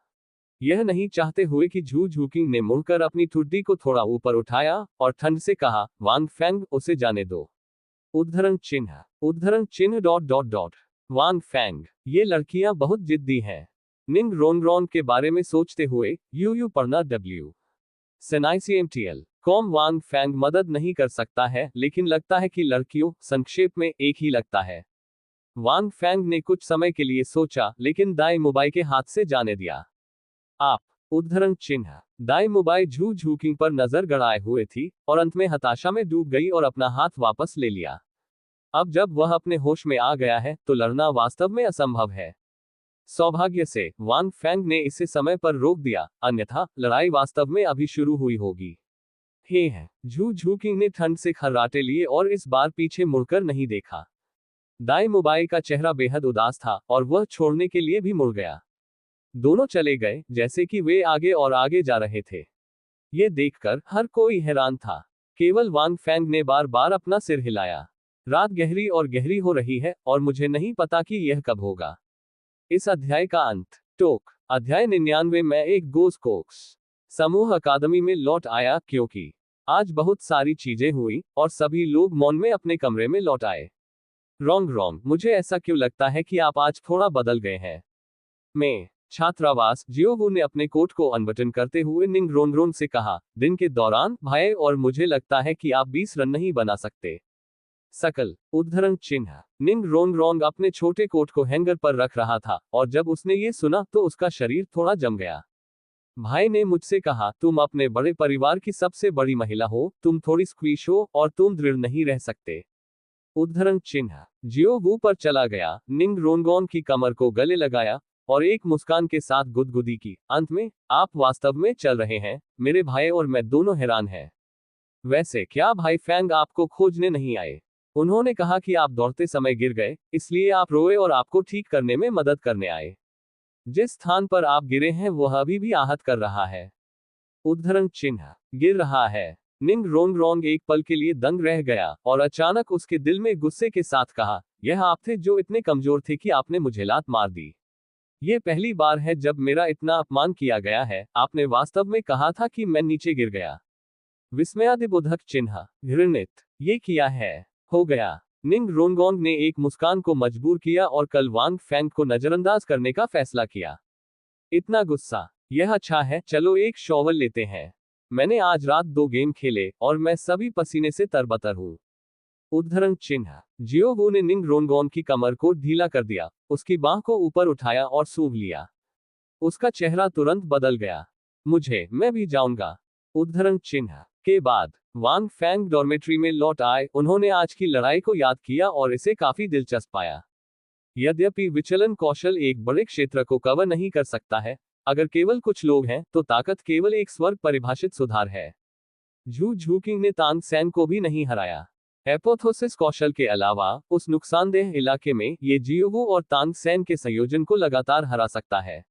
यह नहीं चाहते हुए कि झू झूकिंग ने मुड़कर अपनी ठुड्डी को थोड़ा ऊपर उठाया और ठंड से कहा, वांग फैंग, उसे जाने दो। उद्धरण चिन्ह डॉट डॉट डॉट। वांग फैंग, ये लड़कियां बहुत जिद्दी हैं। निंग रोनरोन के बारे में सोचते हुए यू पढ़ना डब्ल्यू सेनाईसीएमटीएल कॉम। वांग फैंग मदद नहीं कर सकता है, लेकिन लगता है कि लड़कियों, संक्षेप में एक ही लगता है। वांग फैंग ने कुछ समय के लिए सोचा, लेकिन दाई मुबाई के हाथ से जाने दिया। आप। उद्धरण चिन्ह। दाई मुबाई झू झूकिंग पर नजर गड़ाए हुए थी और अंत में हताशा में डूब गई और अपना हाथ वापस ले लिया। अब जब वह अपने होश में आ गया है तो लड़ना वास्तव में असंभव है। सौभाग्य से वांग फैंग ने इसे समय पर रोक दिया, अन्यथा लड़ाई वास्तव में अभी शुरू हुई होगी। हे है। झू झूकिंग ने ठंड से खर्राटे लिए और इस बार पीछे मुड़कर नहीं देखा। दाई मुबाई का चेहरा बेहद उदास था और वह छोड़ने के लिए भी मुड़ गया। दोनों चले गए, जैसे कि वे आगे और आगे जा रहे थे। ये देखकर हर कोई हैरान था। केवल वांग फैंग ने बार बार अपना सिर हिलाया। रात गहरी और गहरी हो रही है और मुझे नहीं पता कि यह कब होगा। इस अध्याय का अंत। टोक। अध्याय 99 में एक गोस कोक्स समूह अकादमी में लौट आया क्योंकि आज बहुत सारी चीजें हुई और सभी लोग मौन में अपने कमरे में लौट आए। रोंग, मुझे ऐसा क्यों लगता है कि आप आज थोड़ा बदल गए हैं। मैं। छात्रावास। जियोवू ने अपने कोट को अनबटन करते हुए निंग रोनरोन से कहा, दिन के दौरान भाई, और मुझे लगता है कि आप 20 रन नहीं बना सकते। सकल। उद्धरण चिन्ह। निंग रोनरोंग अपने छोटे कोट को हैंगर पर रख रहा था और जब उसने ये सुना तो उसका शरीर थोड़ा जम गया। भाई ने मुझसे कहा, तुम अपने बड़े परिवार की सबसे बड़ी महिला हो, तुम थोड़ी स्क्वीश हो और तुम दृढ़ नहीं रह सकते। उद्धरण चिन्ह। जियोवू पर चला गया, निंग रोनगोन की कमर को गले लगाया और एक मुस्कान के साथ गुदगुदी की, अंत में, आप वास्तव में चल रहे हैं, मेरे भाई और मैं दोनों हैरान हैं। वैसे क्या भाई फैंग आपको खोजने नहीं आए? उन्होंने कहा कि आप दौड़ते समय गिर गए, इसलिए आप रोए और आपको ठीक करने में मदद करने आए। जिस स्थान पर आप गिरे हैं वह अभी भी आहत कर रहा है। उद्धरण चिन्ह। गिर रहा है। निंग रोंग एक पल के लिए दंग रह गया और अचानक उसके दिल में गुस्से के साथ कहा, यह आप थे जो इतने कमजोर थे कि आपने मुझे लात मार दी। ये पहली बार है जब मेरा इतना अपमान किया गया है, आपने वास्तव में कहा था कि मैं नीचे गिर गया। विस्मयादिबोधक चिन्ह। घृणित। ये किया है। हो गया। निंग रोंगोंग ने एक मुस्कान को मजबूर किया और कल वांग फैंग को नजरअंदाज करने का फैसला किया। इतना गुस्सा। यह अच्छा है, चलो एक शॉवर लेते हैं। मैंने आज रात 2 गेम खेले और मैं सभी पसीने से तरबतर हूँ। उद्धरण चिन्ह। जियोवू ने निंग रोनगोन की कमर को ढीला कर दिया, उसकी बाह को ऊपर उठाया और सूंघ लिया। उसका चेहरा तुरंत बदल गया। मैं भी जाऊंगा। उद्धरण चिन्ह। के बाद वांग फैंग डॉर्मेट्री में लौट आए, उन्होंने आज की लड़ाई को याद किया और इसे काफी दिलचस्प पाया। यद्यपि विचलन कौशल एक बड़े क्षेत्र को कवर नहीं कर सकता है, अगर केवल कुछ लोग हैं तो ताकत केवल एक स्वर्ग परिभाषित सुधार है। झू झूकिंग ने तांग सैन को भी नहीं हराया। एपोथोसिस कौशल के अलावा उस नुकसानदेह इलाके में ये जियोवू और तांग सैन के संयोजन को लगातार हरा सकता है।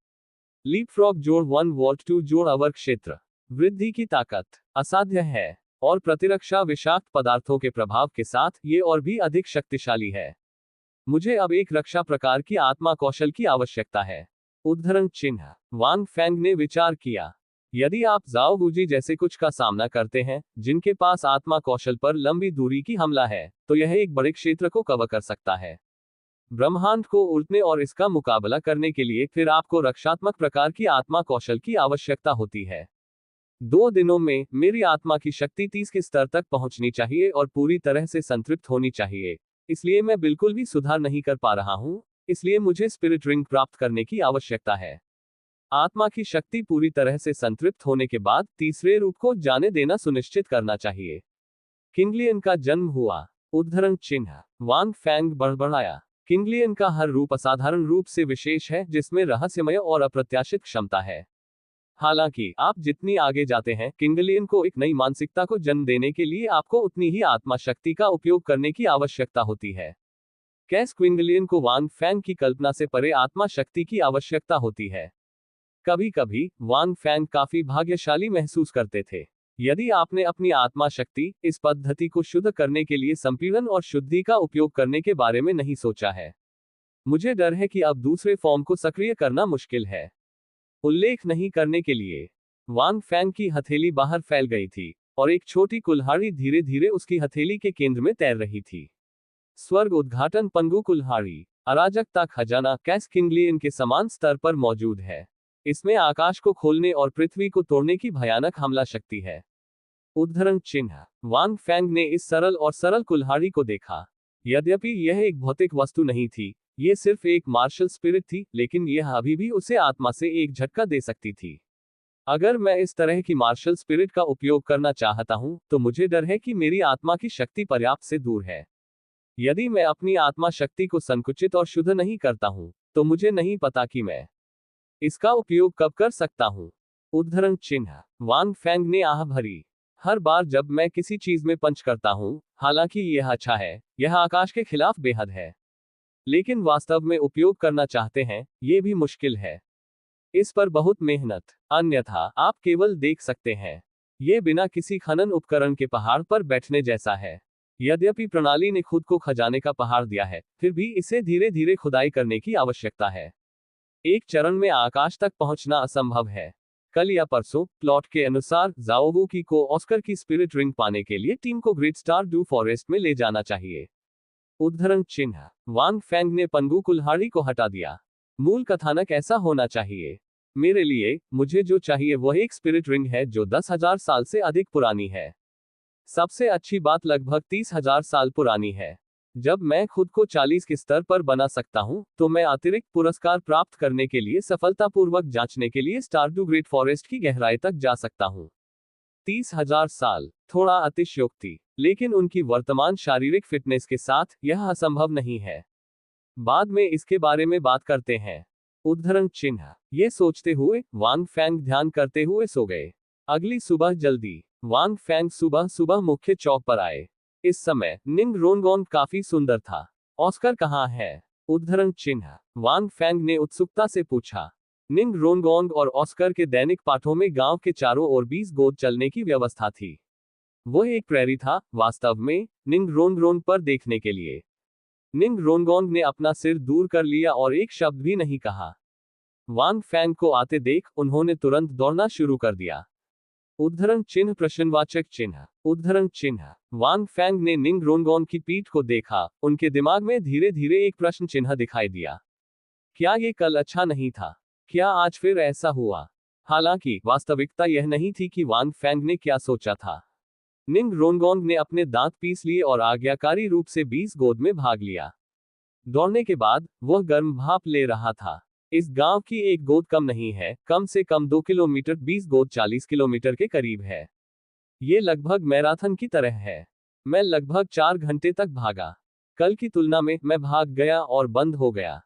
लीपफ्रॉग जोड़ 1 वॉल्ट 2 जोड़ अवर क्षेत्र वृद्धि की ताकत असाध्य है और प्रतिरक्षा विषाक्त पदार्थों के प्रभाव के साथ ये और भी अधिक शक्तिशाली है। मुझे अब एक रक्षा प्रकार की आत्मा कौशल की आवश्यकता है। उद्धरण चिन्ह। वांग फैंग ने विचार किया, यदि आप जाओ गुजी जैसे कुछ का सामना करते हैं जिनके पास आत्मा कौशल पर लंबी दूरी की हमला है, तो यह एक बड़े क्षेत्र को कवर कर सकता है। ब्रह्मांड को उलटने और इसका मुकाबला करने के लिए फिर आपको रक्षात्मक प्रकार की आत्मा कौशल की आवश्यकता होती है। 2 दिनों में मेरी आत्मा की शक्ति 30 के स्तर तक पहुंचनी चाहिए और पूरी तरह से संतृप्त होनी चाहिए। इसलिए मैं बिल्कुल भी सुधार नहीं कर पा रहा हूं, इसलिए मुझे स्पिरिट रिंग प्राप्त करने की आवश्यकता है। आत्मा की शक्ति पूरी तरह से संतृप्त होने के बाद तीसरे रूप को जाने देना सुनिश्चित करना चाहिए। किंगलियन का जन्म हुआ। उद्धरण चिन्ह। वांग फैंग बड़बड़ाया। किंगलियन का हर रूप असाधारण रूप से विशेष है, जिसमें रहस्यमय और अप्रत्याशित क्षमता है। हालांकि आप जितनी आगे जाते हैं, किंगलियन को एक नई मानसिकता को जन्म देने के लिए आपको उतनी ही आत्मा शक्ति का उपयोग करने की आवश्यकता होती है। कैस क्विंगलियन को वांग फैंग की कल्पना से परे आत्मा शक्ति की आवश्यकता होती है। कभी कभी वांग फैंग काफी भाग्यशाली महसूस करते थे। यदि आपने अपनी आत्मा शक्ति इस पद्धति को शुद्ध करने के लिए संपीड़न और शुद्धि का उपयोग करने के बारे में नहीं सोचा है, मुझे डर है कि अब दूसरे फॉर्म को सक्रिय करना मुश्किल है। उल्लेख नहीं करने के लिए, वांग फैंग की हथेली बाहर फैल गई थी और एक छोटी कुल्हाड़ी धीरे धीरे उसकी हथेली के केंद्र में तैर रही थी। स्वर्ग उद्घाटन पंगु कुल्हाड़ी। अराजकता खजाना कैस किंगलियन के समान स्तर पर मौजूद है। इसमें आकाश को खोलने और पृथ्वी को तोड़ने की भयानक हमला शक्ति है। उद्धरण चिन्ह। वांग फैंग ने इस सरल कुल्हाड़ी को देखा। यद्यपि यह एक भौतिक वस्तु नहीं थी, ये सिर्फ एक मार्शल स्पिरिट थी, लेकिन यह अभी भी उसे आत्मा से एक झटका दे सकती थी। अगर मैं इस तरह की मार्शल स्पिरिट का उपयोग करना चाहता हूं, तो मुझे डर है कि मेरी आत्मा की शक्ति पर्याप्त से दूर है। यदि मैं अपनी आत्मा शक्ति को संकुचित और शुद्ध नहीं करता हूं, तो मुझे नहीं पता कि मैं इसका उपयोग कब कर सकता हूं। उद्धरण चिन्ह। वांग फैंग ने आह भरी। हर बार जब मैं किसी चीज में पंच करता हूं, हालांकि यह अच्छा है, यह आकाश के खिलाफ बेहद है, लेकिन वास्तव में उपयोग करना चाहते हैं, ये भी मुश्किल है। इस पर बहुत मेहनत, अन्यथा आप केवल देख सकते हैं। ये बिना किसी खनन उपकरण के पहाड़ पर बैठने जैसा है। यद्यपि प्रणाली ने खुद को खजाने का पहाड़ दिया है, फिर भी इसे धीरे धीरे खुदाई करने की आवश्यकता है। एक चरण में आकाश तक पहुंचना असंभव है। कल या परसों, प्लॉट के अनुसार जाओवू को ऑस्कर की स्पिरिट रिंग पाने के लिए टीम को ग्रेट स्टार डू फॉरेस्ट में ले जाना चाहिए। उद्धरण चिन्ह। वांग फैंग ने पंगु कुल्हाड़ी को हटा दिया। मूल कथानक ऐसा होना चाहिए। मेरे लिए, मुझे जो चाहिए वह एक स्पिरिट रिंग है जो 10,000 साल से अधिक पुरानी है। सबसे अच्छी बात, लगभग 30,000 साल पुरानी है। जब मैं खुद को 40 के स्तर पर बना सकता हूं, तो मैं अतिरिक्त पुरस्कार प्राप्त करने के लिए सफलतापूर्वक जांचने के लिए स्टारडू ग्रेट फॉरेस्ट की गहराई तक जा सकता हूं। 30,000 साल, थोड़ा अतिशयोक्ति, लेकिन उनकी वर्तमान शारीरिक फिटनेस के साथ यह असंभव नहीं है। बाद में इसके बारे में बात करते हैं। उद्धरण चिन्ह। ये सोचते हुए वांग फैंग ध्यान करते हुए सो गए। अगली सुबह जल्दी, वांग फैंग सुबह सुबह मुख्य चौक पर आए। इस समय निंग रोनगोंग काफी सुंदर था। ऑस्कर कहाँ है? उद्धरण चिन्ह। वांग फैंग ने उत्सुकता से पूछा। निंग रोनगोंग और ऑस्कर के दैनिक पाठों में गांव के चारों ओर 20 गोद चलने की व्यवस्था थी। वह एक प्रेरी था, वास्तव में, निंग रोनगोंग पर देखने के लिए। निंग रोनगोंग ने अपना सिर दूर कर लिया और एक शब्द भी नहीं कहा। वांग फैंग को आते देख उन्होंने तुरंत दौड़ना शुरू कर दिया। उद्धरण चिन्ह प्रश्नवाचक चिन्ह। उद्धरण चिन्ह। वांग फैंग ने निंग रोनगोंग की पीठ को देखा। उनके दिमाग में धीरे धीरे एक प्रश्न चिन्ह दिखाई दिया। क्या ये कल अच्छा नहीं था? क्या आज फिर ऐसा हुआ? हालांकि वास्तविकता यह नहीं थी कि वांग फैंग ने क्या सोचा था। निंग रोनगोंग ने अपने दांत पीस लिए और आज्ञाकारी रूप से 20 गोद में भाग लिया। दौड़ने के बाद वह गर्म भाप ले रहा था। इस गांव की एक गोद कम नहीं है, कम से कम 2 किलोमीटर, 20 गोद 40 किलोमीटर के करीब है। ये लगभग मैराथन की तरह है। मैं लगभग 4 घंटे तक भागा। कल की तुलना में मैं भाग गया और बंद हो गया।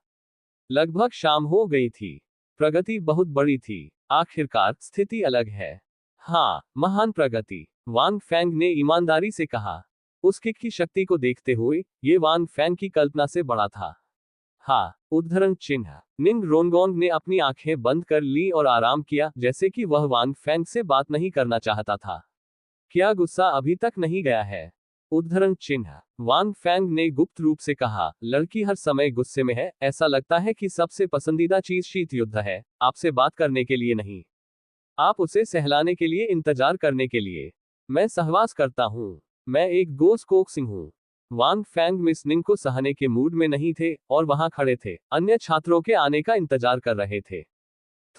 लगभग शाम हो गई थी। प्रगति बहुत बड़ी थी। आखिरकार स्थिति अलग है। हाँ, महान प्रगति, वांग फैंग ने ईमानदारी से कहा। उस किक की शक्ति को देखते हुए, ये वांग फैंग की कल्पना से बड़ा था। हाँ। उद्धरण चिन्ह। निंग रोनगोंग ने अपनी आंखें बंद कर ली और आराम किया, जैसे कि वह वांग फैंग से बात नहीं करना चाहता था। क्या गुस्सा अभी तक नहीं गया है? उद्धरण चिन्ह। वांग फैंग ने गुप्त रूप से कहा, लड़की हर समय गुस्से में है, ऐसा लगता है कि सबसे पसंदीदा चीज शीत युद्ध है, आपसे बात करने के लिए नहीं। आप उसे सहलाने के लिए इंतजार करने के लिए। मैं सहवास करता हूँ। मैं एक गोस कोक्सिंग हूँ। वांग फैंग मिस निंग को सहने के मूड में नहीं थे और वहां खड़े थे, अन्य छात्रों के आने का इंतजार कर रहे थे।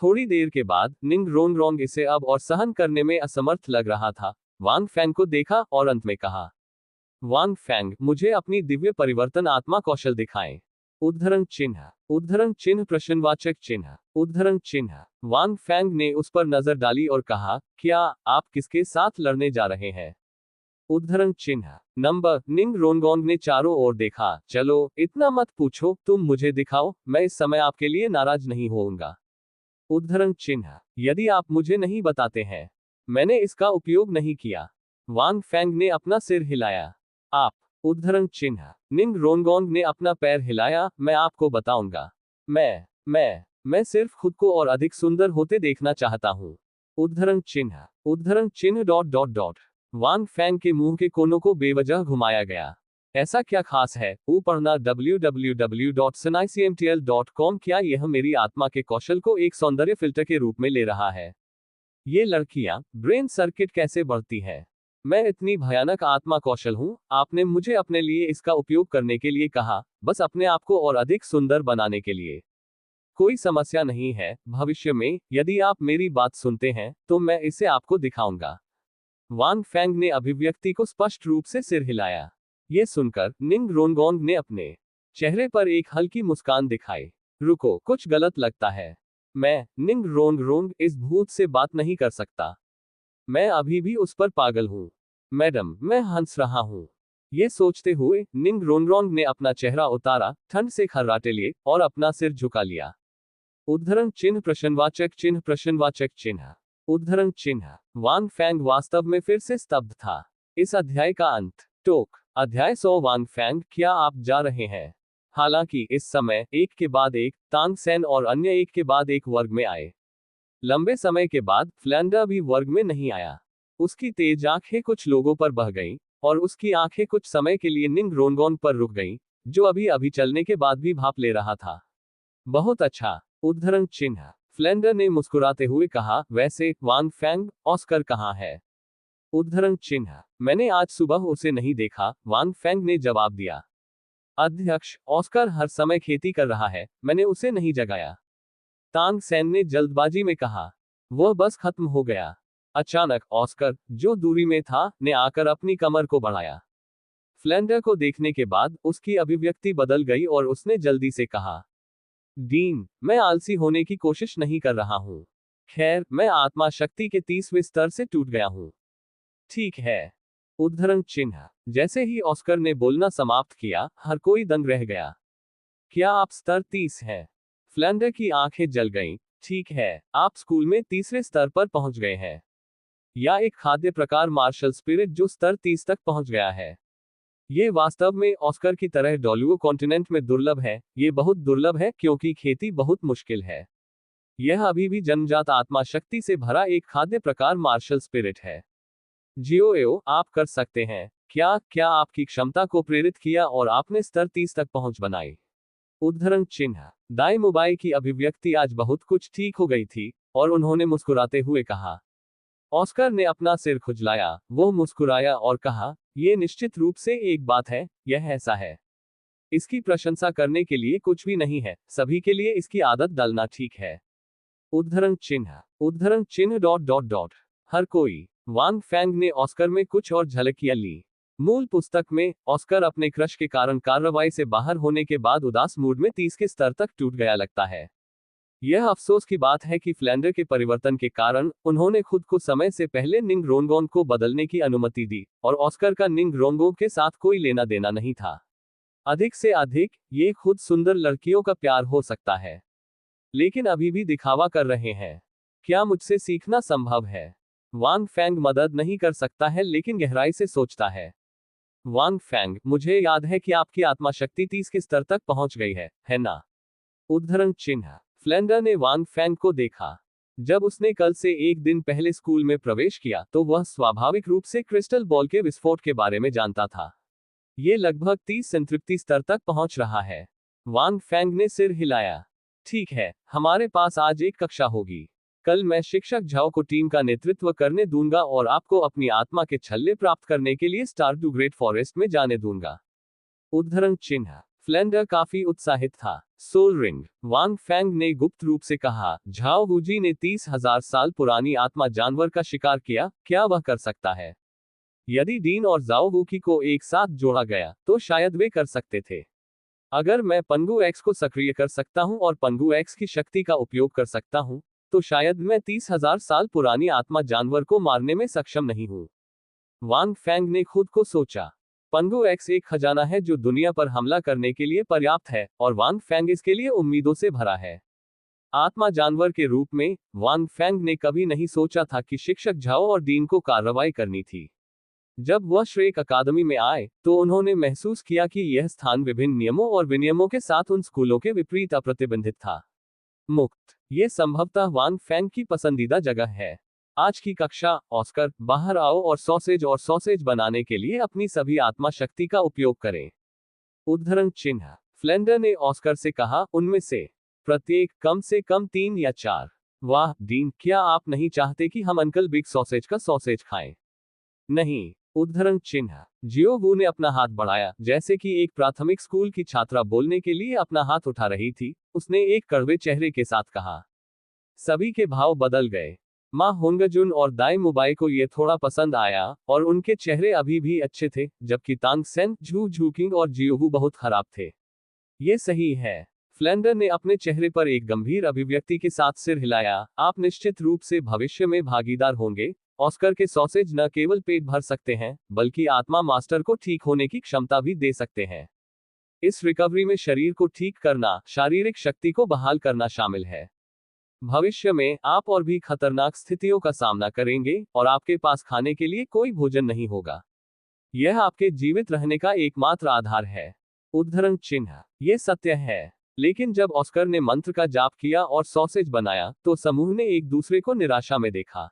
थोड़ी देर के बाद निंग रोंगरोंग इसे अब और सहन करने में असमर्थ लग रहा था। वांग फेंग को देखा और अंत में कहा, वांग फेंग, मुझे अपनी दिव्य परिवर्तन आत्मा कौशल दिखाएं। उद्धरण चिन्ह प्रश्नवाचक चिन्ह उद्धरण चिन्ह। वांग फेंग ने उस पर नजर डाली और कहा, क्या आप किसके साथ लड़ने जा रहे हैं? उद्धरण चिन्ह नंबर। निंग रोंगोंग ने चारों ओर देखा। चलो, इतना मत पूछो, तुम मुझे दिखाओ, मैं इस समय आपके लिए नाराज नहीं होऊंगा। उद्धरण चिन्ह। यदि आप मुझे नहीं बताते हैं, मैंने इसका उपयोग नहीं किया। वांग फेंग ने अपना सिर हिलाया। आप। उद्धरण चिन्ह। निंग रोंगोंग ने अपना पैर हिलाया। मैं आपको बताऊंगा। मैं सिर्फ खुद को और अधिक सुंदर होते देखना चाहता हूं। उद्धरण चिन्ह डॉट डॉट डॉट। वांग फेंग के मुंह के कोनों को बेवजह घुमाया गया। ऐसा क्या खास है? पढ़ना www.sunaicmtl.com। क्या यह मेरी आत्मा के कौशल को एक सौंदर्य फिल्टर के रूप में ले रहा है? ये लड़कियां ब्रेन सर्किट कैसे बढ़ती है? मैं इतनी भयानक आत्मा कौशल हूं? आपने मुझे अपने लिए इसका उपयोग करने के लिए कहा, बस अपने आप को और अधिक सुंदर बनाने के लिए। कोई समस्या नहीं है, भविष्य में यदि आप मेरी बात सुनते हैं तो मैं इसे आपको दिखाऊंगा। वांग फेंग ने अभिव्यक्ति को स्पष्ट रूप से सिर हिलाया। ये सुनकर निंग रोंगोंग ने अपने चेहरे पर एक हल्की मुस्कान दिखाई। रुको, कुछ गलत लगता है। मैं निंग रोंग इस भूत से बात नहीं कर सकता। मैं अभी भी उस पर पागल हूं। मैडम, मैं हंस रहा हूं। ये सोचते हुए निंग रोंगरोंग ने अपना चेहरा उतारा, ठंड से खर्राटे लिए और अपना सिर झुका लिया। उद्धरण चिन्ह प्रश्नवाचक चिन्ह उद्धरण चिन्ह। वांग फेंग वास्तव में फिर से स्तब्ध था। इस अध्याय का अंत। टोक। अध्याय 100। वांग फेंग, क्या आप जा रहे हैं? हालांकि इस समय एक के बाद एक तांग सेन और अन्य एक के बाद एक वर्ग में आए। लंबे समय के बाद फ्लैंडर भी वर्ग में नहीं आया। उसकी तेज आंखें कुछ लोगों पर बह गईं, और उसकी आंखें कुछ समय के लिए निंग रोंगोंग पर रुक गईं, जो अभी चलने के बाद भी भाप ले रहा था। बहुत अच्छा। उद्धरण चिन्ह। फ्लैंडर ने मुस्कुराते हुए कहा, वैसे वांग फेंग, ऑस्कर कहाँ है? उद्धरण चिन्ह। मैंने आज सुबह उसे नहीं देखा, वांग फेंग ने जवाब दिया। अध्यक्ष, ऑस्कर हर समय खेती कर रहा है, मैंने उसे नहीं जगाया। तांग सेन ने जल्दबाजी में कहा। वह बस खत्म हो गया। अचानक ऑस्कर, जो दूरी में था, ने आकर अपनी कमर को बढ़ाया। फ्लैंडर को देखने के बाद उसकी अभिव्यक्ति बदल गई और उसने जल्दी से कहा, डीन, मैं आलसी होने की कोशिश नहीं कर रहा हूं। खैर, मैं आत्मा शक्ति के 30वें स्तर से टूट गया हूं। ठीक है। उद्धरण चिन्ह। जैसे ही ऑस्कर ने बोलना समाप्त किया, हर कोई दंग रह गया। क्या आप स्तर 30 हैं? फ्लैंडर की आंखें जल गईं। ठीक है, आप स्कूल में तीसरे स्तर पर पहुंच गए हैं। या एक खाद्य प्रकार मार्शल स्पिरिट जो स्तर 30 तक पहुंच गया है। ये वास्तव में ऑस्कर की तरह डोलुओ कॉन्टिनेंट में दुर्लभ है। ये बहुत दुर्लभ है क्योंकि खेती बहुत मुश्किल है। यह अभी भी जन्मजात आत्मा शक्ति से भरा एक खाद्य प्रकार मार्शल स्पिरिट है। जियो, आप कर सकते हैं। क्या आपकी क्षमता को प्रेरित किया और आपने स्तर 30 तक पहुंच बनाई? उद्धरण चिन्ह। दाई मुबाई की अभिव्यक्ति आज बहुत कुछ ठीक हो गई थी, और उन्होंने मुस्कुराते हुए कहा। ऑस्कर ने अपना सिर खुजलाया, वो मुस्कुराया और कहा, यह निश्चित रूप से एक बात है, यह ऐसा है। इसकी प्रशंसा करने के लिए कुछ भी नहीं है, सभी के लिए इसकी आदत डालना ठीक है। उद्धरण चिन्ह डॉट डॉट डॉट। हर कोई। वांग फेंग ने ऑस्कर में कुछ और झलकियां ली। मूल पुस्तक में, ऑस्कर अपने क्रश के कारण कार्रवाई से बाहर होने के बाद उदास मूड में 30 के स्तर तक टूट गया लगता है। यह अफसोस की बात है कि फ्लैंडर के परिवर्तन के कारण उन्होंने खुद को समय से पहले निंग रोंगोंग को बदलने की अनुमति दी, और ऑस्कर का निंग रोंगोंग के साथ कोई लेना देना नहीं था। अधिक से अधिक, ये खुद सुंदर लड़कियों का प्यार हो सकता है, लेकिन अभी भी दिखावा कर रहे हैं। क्या मुझसे सीखना संभव है? वांग फेंग मदद नहीं कर सकता है लेकिन गहराई से सोचता है। वांग फेंग, मुझे याद है कि आपकी आत्मा शक्ति 30 के स्तर तक पहुंच गई है ना? उद्धरण चिन्ह। फ्लैंडर ने वांग फेंग को देखा। जब उसने कल से एक दिन पहले स्कूल में प्रवेश किया तो वह स्वाभाविक रूप से क्रिस्टल बॉल के विस्फोट के बारे में जानता था। ये लगभग 30 संतृप्ति स्तर तक पहुंच रहा है। वांग फेंग ने सिर हिलाया। ठीक है, हमारे पास आज एक कक्षा होगी। कल मैं शिक्षक झाओ को टीम का नेतृत्व करने दूंगा और आपको अपनी आत्मा के छल्ले प्राप्त करने के लिए स्टारडू ग्रेट फॉरेस्ट में जाने दूंगा। उद्धरण चिन्ह। फ्लेंडर काफी उत्साहित था। सोल रिंग, वांग फेंग ने गुप्त रूप से कहा, झाओ वूजी ने 30,000 साल पुरानी आत्मा जानवर का शिकार किया, क्या वह कर सकता है? यदि डीन और जाओ वूकी को एक साथ जोड़ा गया, तो शायद वे कर सकते थे। अगर मैं पंगु एक्स को सक्रिय कर सकता हूं और पंगु एक्स की शक्ति का उपयोग कर सकता हूं, तो शायद मैं 30,000 साल पुरानी आत्मा जानवर को मारने में सक्षम नहीं हूं। वांग फेंग ने खुद को सोचा। पंगु एक्स एक खजाना है जो दुनिया पर हमला करने के लिए पर्याप्त है, और वांग फेंग इसके लिए उम्मीदों से भरा है। आत्मा जानवर के रूप में, वांग फेंग ने कभी नहीं सोचा था कि शिक्षक झाओ और डीन को कार्रवाई करनी थी। जब वह श्रेक अकादमी में आए, तो उन्होंने महसूस किया कि यह स्थान विभिन्न नियमों और विनियमों के साथ उन स्कूलों के विपरीत अप्रतिबंधित था। मुक्त, ये संभवतः वांग फेंग की पसंदीदा जगह है। आज की कक्षा, ऑस्कर, बाहर आओ और सॉसेज बनाने के लिए अपनी सभी आत्मा शक्ति का उपयोग करें। उद्धरण चिन्ह। फ्लेंडर ने ऑस्कर से कहा, उनमें से प्रत्येक कम से कम 3 या 4। वाह डीन, क्या आप नहीं चाहते कि हम अंकल बिग सॉसेज का सॉसेज खाएं? नहीं। उद्धरण चिन्ह। जियो वू ने अपना हाथ बढ़ाया, जैसे कि एक प्राथमिक स्कूल की छात्रा बोलने के लिए अपना हाथ उठा रही थी। उसने एक कड़वे चेहरे के साथ कहा। सभी के भाव बदल गए। मां होंगजुन और दाई मुबाई को यह थोड़ा पसंद आया, और उनके चेहरे अभी भी अच्छे थे, जबकि तांग सेन, झू झूकिंग और जियोहू बहुत खराब थे। ये सही है। फ्लेंडर ने अपने चेहरे पर एक गंभीर अभिव्यक्ति के साथ सिर हिलाया। आप निश्चित रूप से भविष्य में भागीदार होंगे। ऑस्कर के सॉसेज न केवल पेट भर सकते हैं, बल्कि आत्मा मास्टर को ठीक होने की क्षमता भी दे सकते हैं। इस रिकवरी में शरीर को ठीक करना, शारीरिक शक्ति को बहाल करना शामिल है। भविष्य में आप और भी खतरनाक स्थितियों का सामना करेंगे, और आपके पास खाने के लिए कोई भोजन नहीं होगा। यह आपके जीवित रहने का एकमात्र आधार है। उद्धरण चिन्ह। ये सत्य है। लेकिन जब ऑस्कर ने मंत्र का जाप किया और सॉसेज बनाया, तो समूह ने एक दूसरे को निराशा में देखा।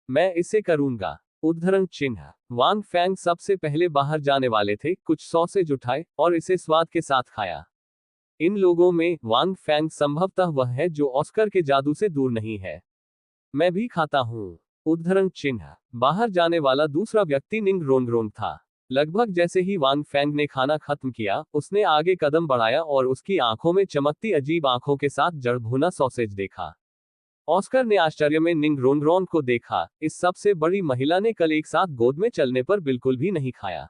मैं इसे करूंगा। उद्धरण चिन्ह। वांग फेंग सबसे पहले बाहर जाने वाले थे, कुछ सॉसेज उठाए और इसे स्वाद के साथ खाया। इन लोगों में वांग फेंग संभवतः वह है जो ऑस्कर के जादू से दूर नहीं है। मैं भी खाता हूं। उद्धरण चिन्ह। बाहर जाने वाला दूसरा व्यक्ति निंग रोंगरोंग था। लगभग जैसे ही वांग फेंग ने खाना खत्म किया, उसने आगे कदम बढ़ाया और उसकी आंखों में चमकती अजीब आंखों के साथ जड़ भुना सॉसेज देखा। ऑस्कर ने आश्चर्य में निंग रोंगरोंग को देखा। इस सबसे बड़ी महिला ने कल एक साथ गोद में चलने पर बिल्कुल भी नहीं खाया।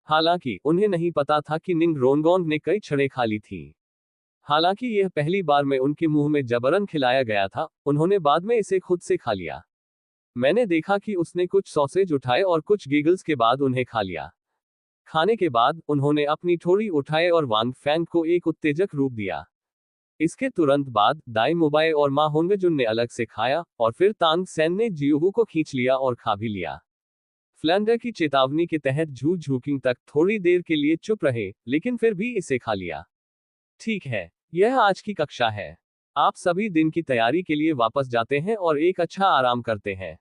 हालांकि उन्हें नहीं पता था कि निंग रोंगरोंग ने कई छड़ें खा ली थी। हालांकि यह पहली बार में उनके मुंह में जबरन खिलाया गया था, उन्होंने बाद में इसे खुद से खा लिया। मैंने देखा कि उसने कुछ सॉसेज उठाए और कुछ गिगल्स के बाद उन्हें खा लिया। खाने के बाद, उन्होंने अपनी ठोड़ी उठाए और वांग फेंग को एक उत्तेजक रूप दिया। इसके तुरंत बाद, दाई मुबाई और मां होंगजुन ने अलग से खाया, और फिर तांग सेन ने जियोहू को खींच लिया और खा भी लिया। फ्लेंडर की चेतावनी के तहत झू झूकिंग तक थोड़ी देर के लिए चुप रहे, लेकिन फिर भी इसे खा लिया। ठीक है, यह आज की कक्षा है। आप सभी दिन की तैयारी के लिए वापस जाते हैं और एक अच्छा आराम करते हैं।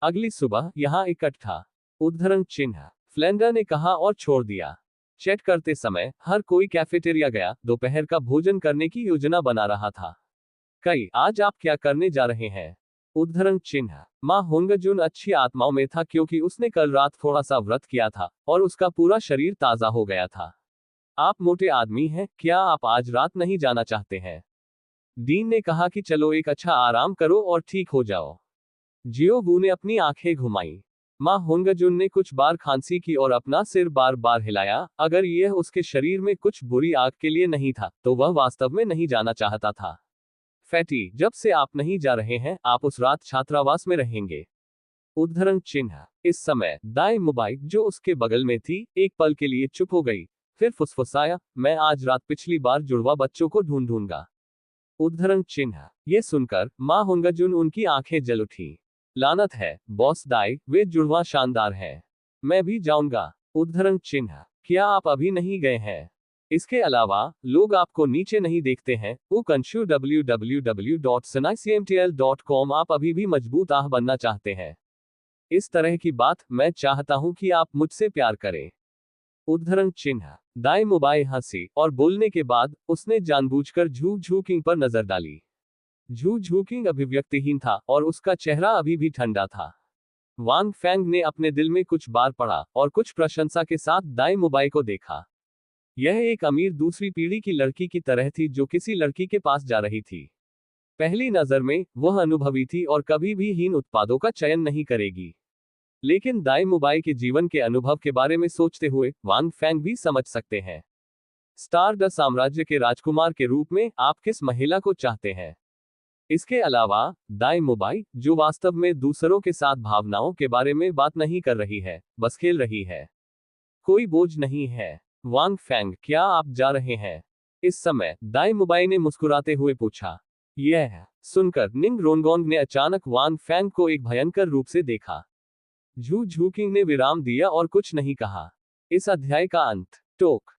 अगली सुबह यहां इकट्ठा। उद्धरण चिन्ह। फ्लेंडर ने कहा और छोड़ दिया। चैट करते समय, हर कोई कैफेटेरिया गया, दोपहर का भोजन करने की योजना बना रहा था। आज आप क्या करने जा रहे हैं? उद्धरण चिन्ह। मां होंगजुन अच्छी आत्माओं में था क्योंकि उसने कल रात थोड़ा सा व्रत किया था, और उसका पूरा शरीर ताजा हो गया था। आप मोटे आदमी हैं, क्या आप आज रात नहीं जाना चाहते हैं? डीन ने कहा कि चलो एक अच्छा आराम करो और ठीक हो जाओ। जियो वू ने अपनी आंखें घुमाई। मां होंगजुन ने कुछ बार खांसी की और अपना सिर बार बार हिलाया। अगर यह उसके शरीर में कुछ बुरी आग के लिए नहीं था, तो वह वास्तव में नहीं जाना चाहता था। फैटी, जब से आप नहीं जा रहे हैं, आप उस रात छात्रावास में रहेंगे। उद्धरण चिन्ह। इस समय, दाई मुबाई, जो उसके बगल में थी, एक पल के लिए चुप हो गई, फिर फुसफुसाया, मैं आज रात पिछली बार जुड़वा बच्चों को ढूंढूंगा। उद्धरण चिन्ह। ये सुनकर, मां होंगजुन उनकी आंखें जल उठी। लानत है, बॉस दाई, वे जुड़वा शानदार हैं। मैं भी जाऊंगा। उद्धरण चिन्ह। क्या आप अभी नहीं गए हैं? इसके अलावा, लोग आपको नीचे नहीं देखते हैं। कंशु www.sanaicmtl.com। आप अभी भी मजबूत आह बनना चाहते हैं। इस तरह की बात, मैं चाहता हूं कि आप मुझसे प्यार करें। उद्धरण चिन्ह। दाई मुबाई हंसी, और बोलने के बाद, उसने जानबूझकर झू झूकिंग पर नजर डाली। झू झूकिंग अभिव्यक्तिहीन था, और उसका चेहरा अभी भी ठंडा था। वांग फेंग ने अपने दिल में कुछ बार पढ़ा, और कुछ प्रशंसा के साथ दाई मुबाई को देखा। यह एक अमीर दूसरी पीढ़ी की लड़की की तरह थी जो किसी लड़की के पास जा रही थी। पहली नजर में वह अनुभवी थी और कभी भी हीन उत्पादों का चयन नहीं करेगी। लेकिन दाई मुबाई के जीवन के अनुभव के बारे में सोचते हुए वांग फैंग भी समझ सकते हैं। स्टार द साम्राज्य के राजकुमार के रूप में आप किस महिला को चाहते हैं? इसके अलावा दाई मुबाई, जो वास्तव में दूसरों के साथ भावनाओं के बारे में बात नहीं कर रही है, बस खेल रही है, कोई बोझ नहीं है। वांग फैंग, क्या आप जा रहे हैं? इस समय दाई मुबाई ने मुस्कुराते हुए पूछा। यह सुनकर निंग रोनगोंग ने अचानक वांग फैंग को एक भयंकर रूप से देखा। झू झूकिंग ने विराम दिया और कुछ नहीं कहा। इस अध्याय का अंत। टोक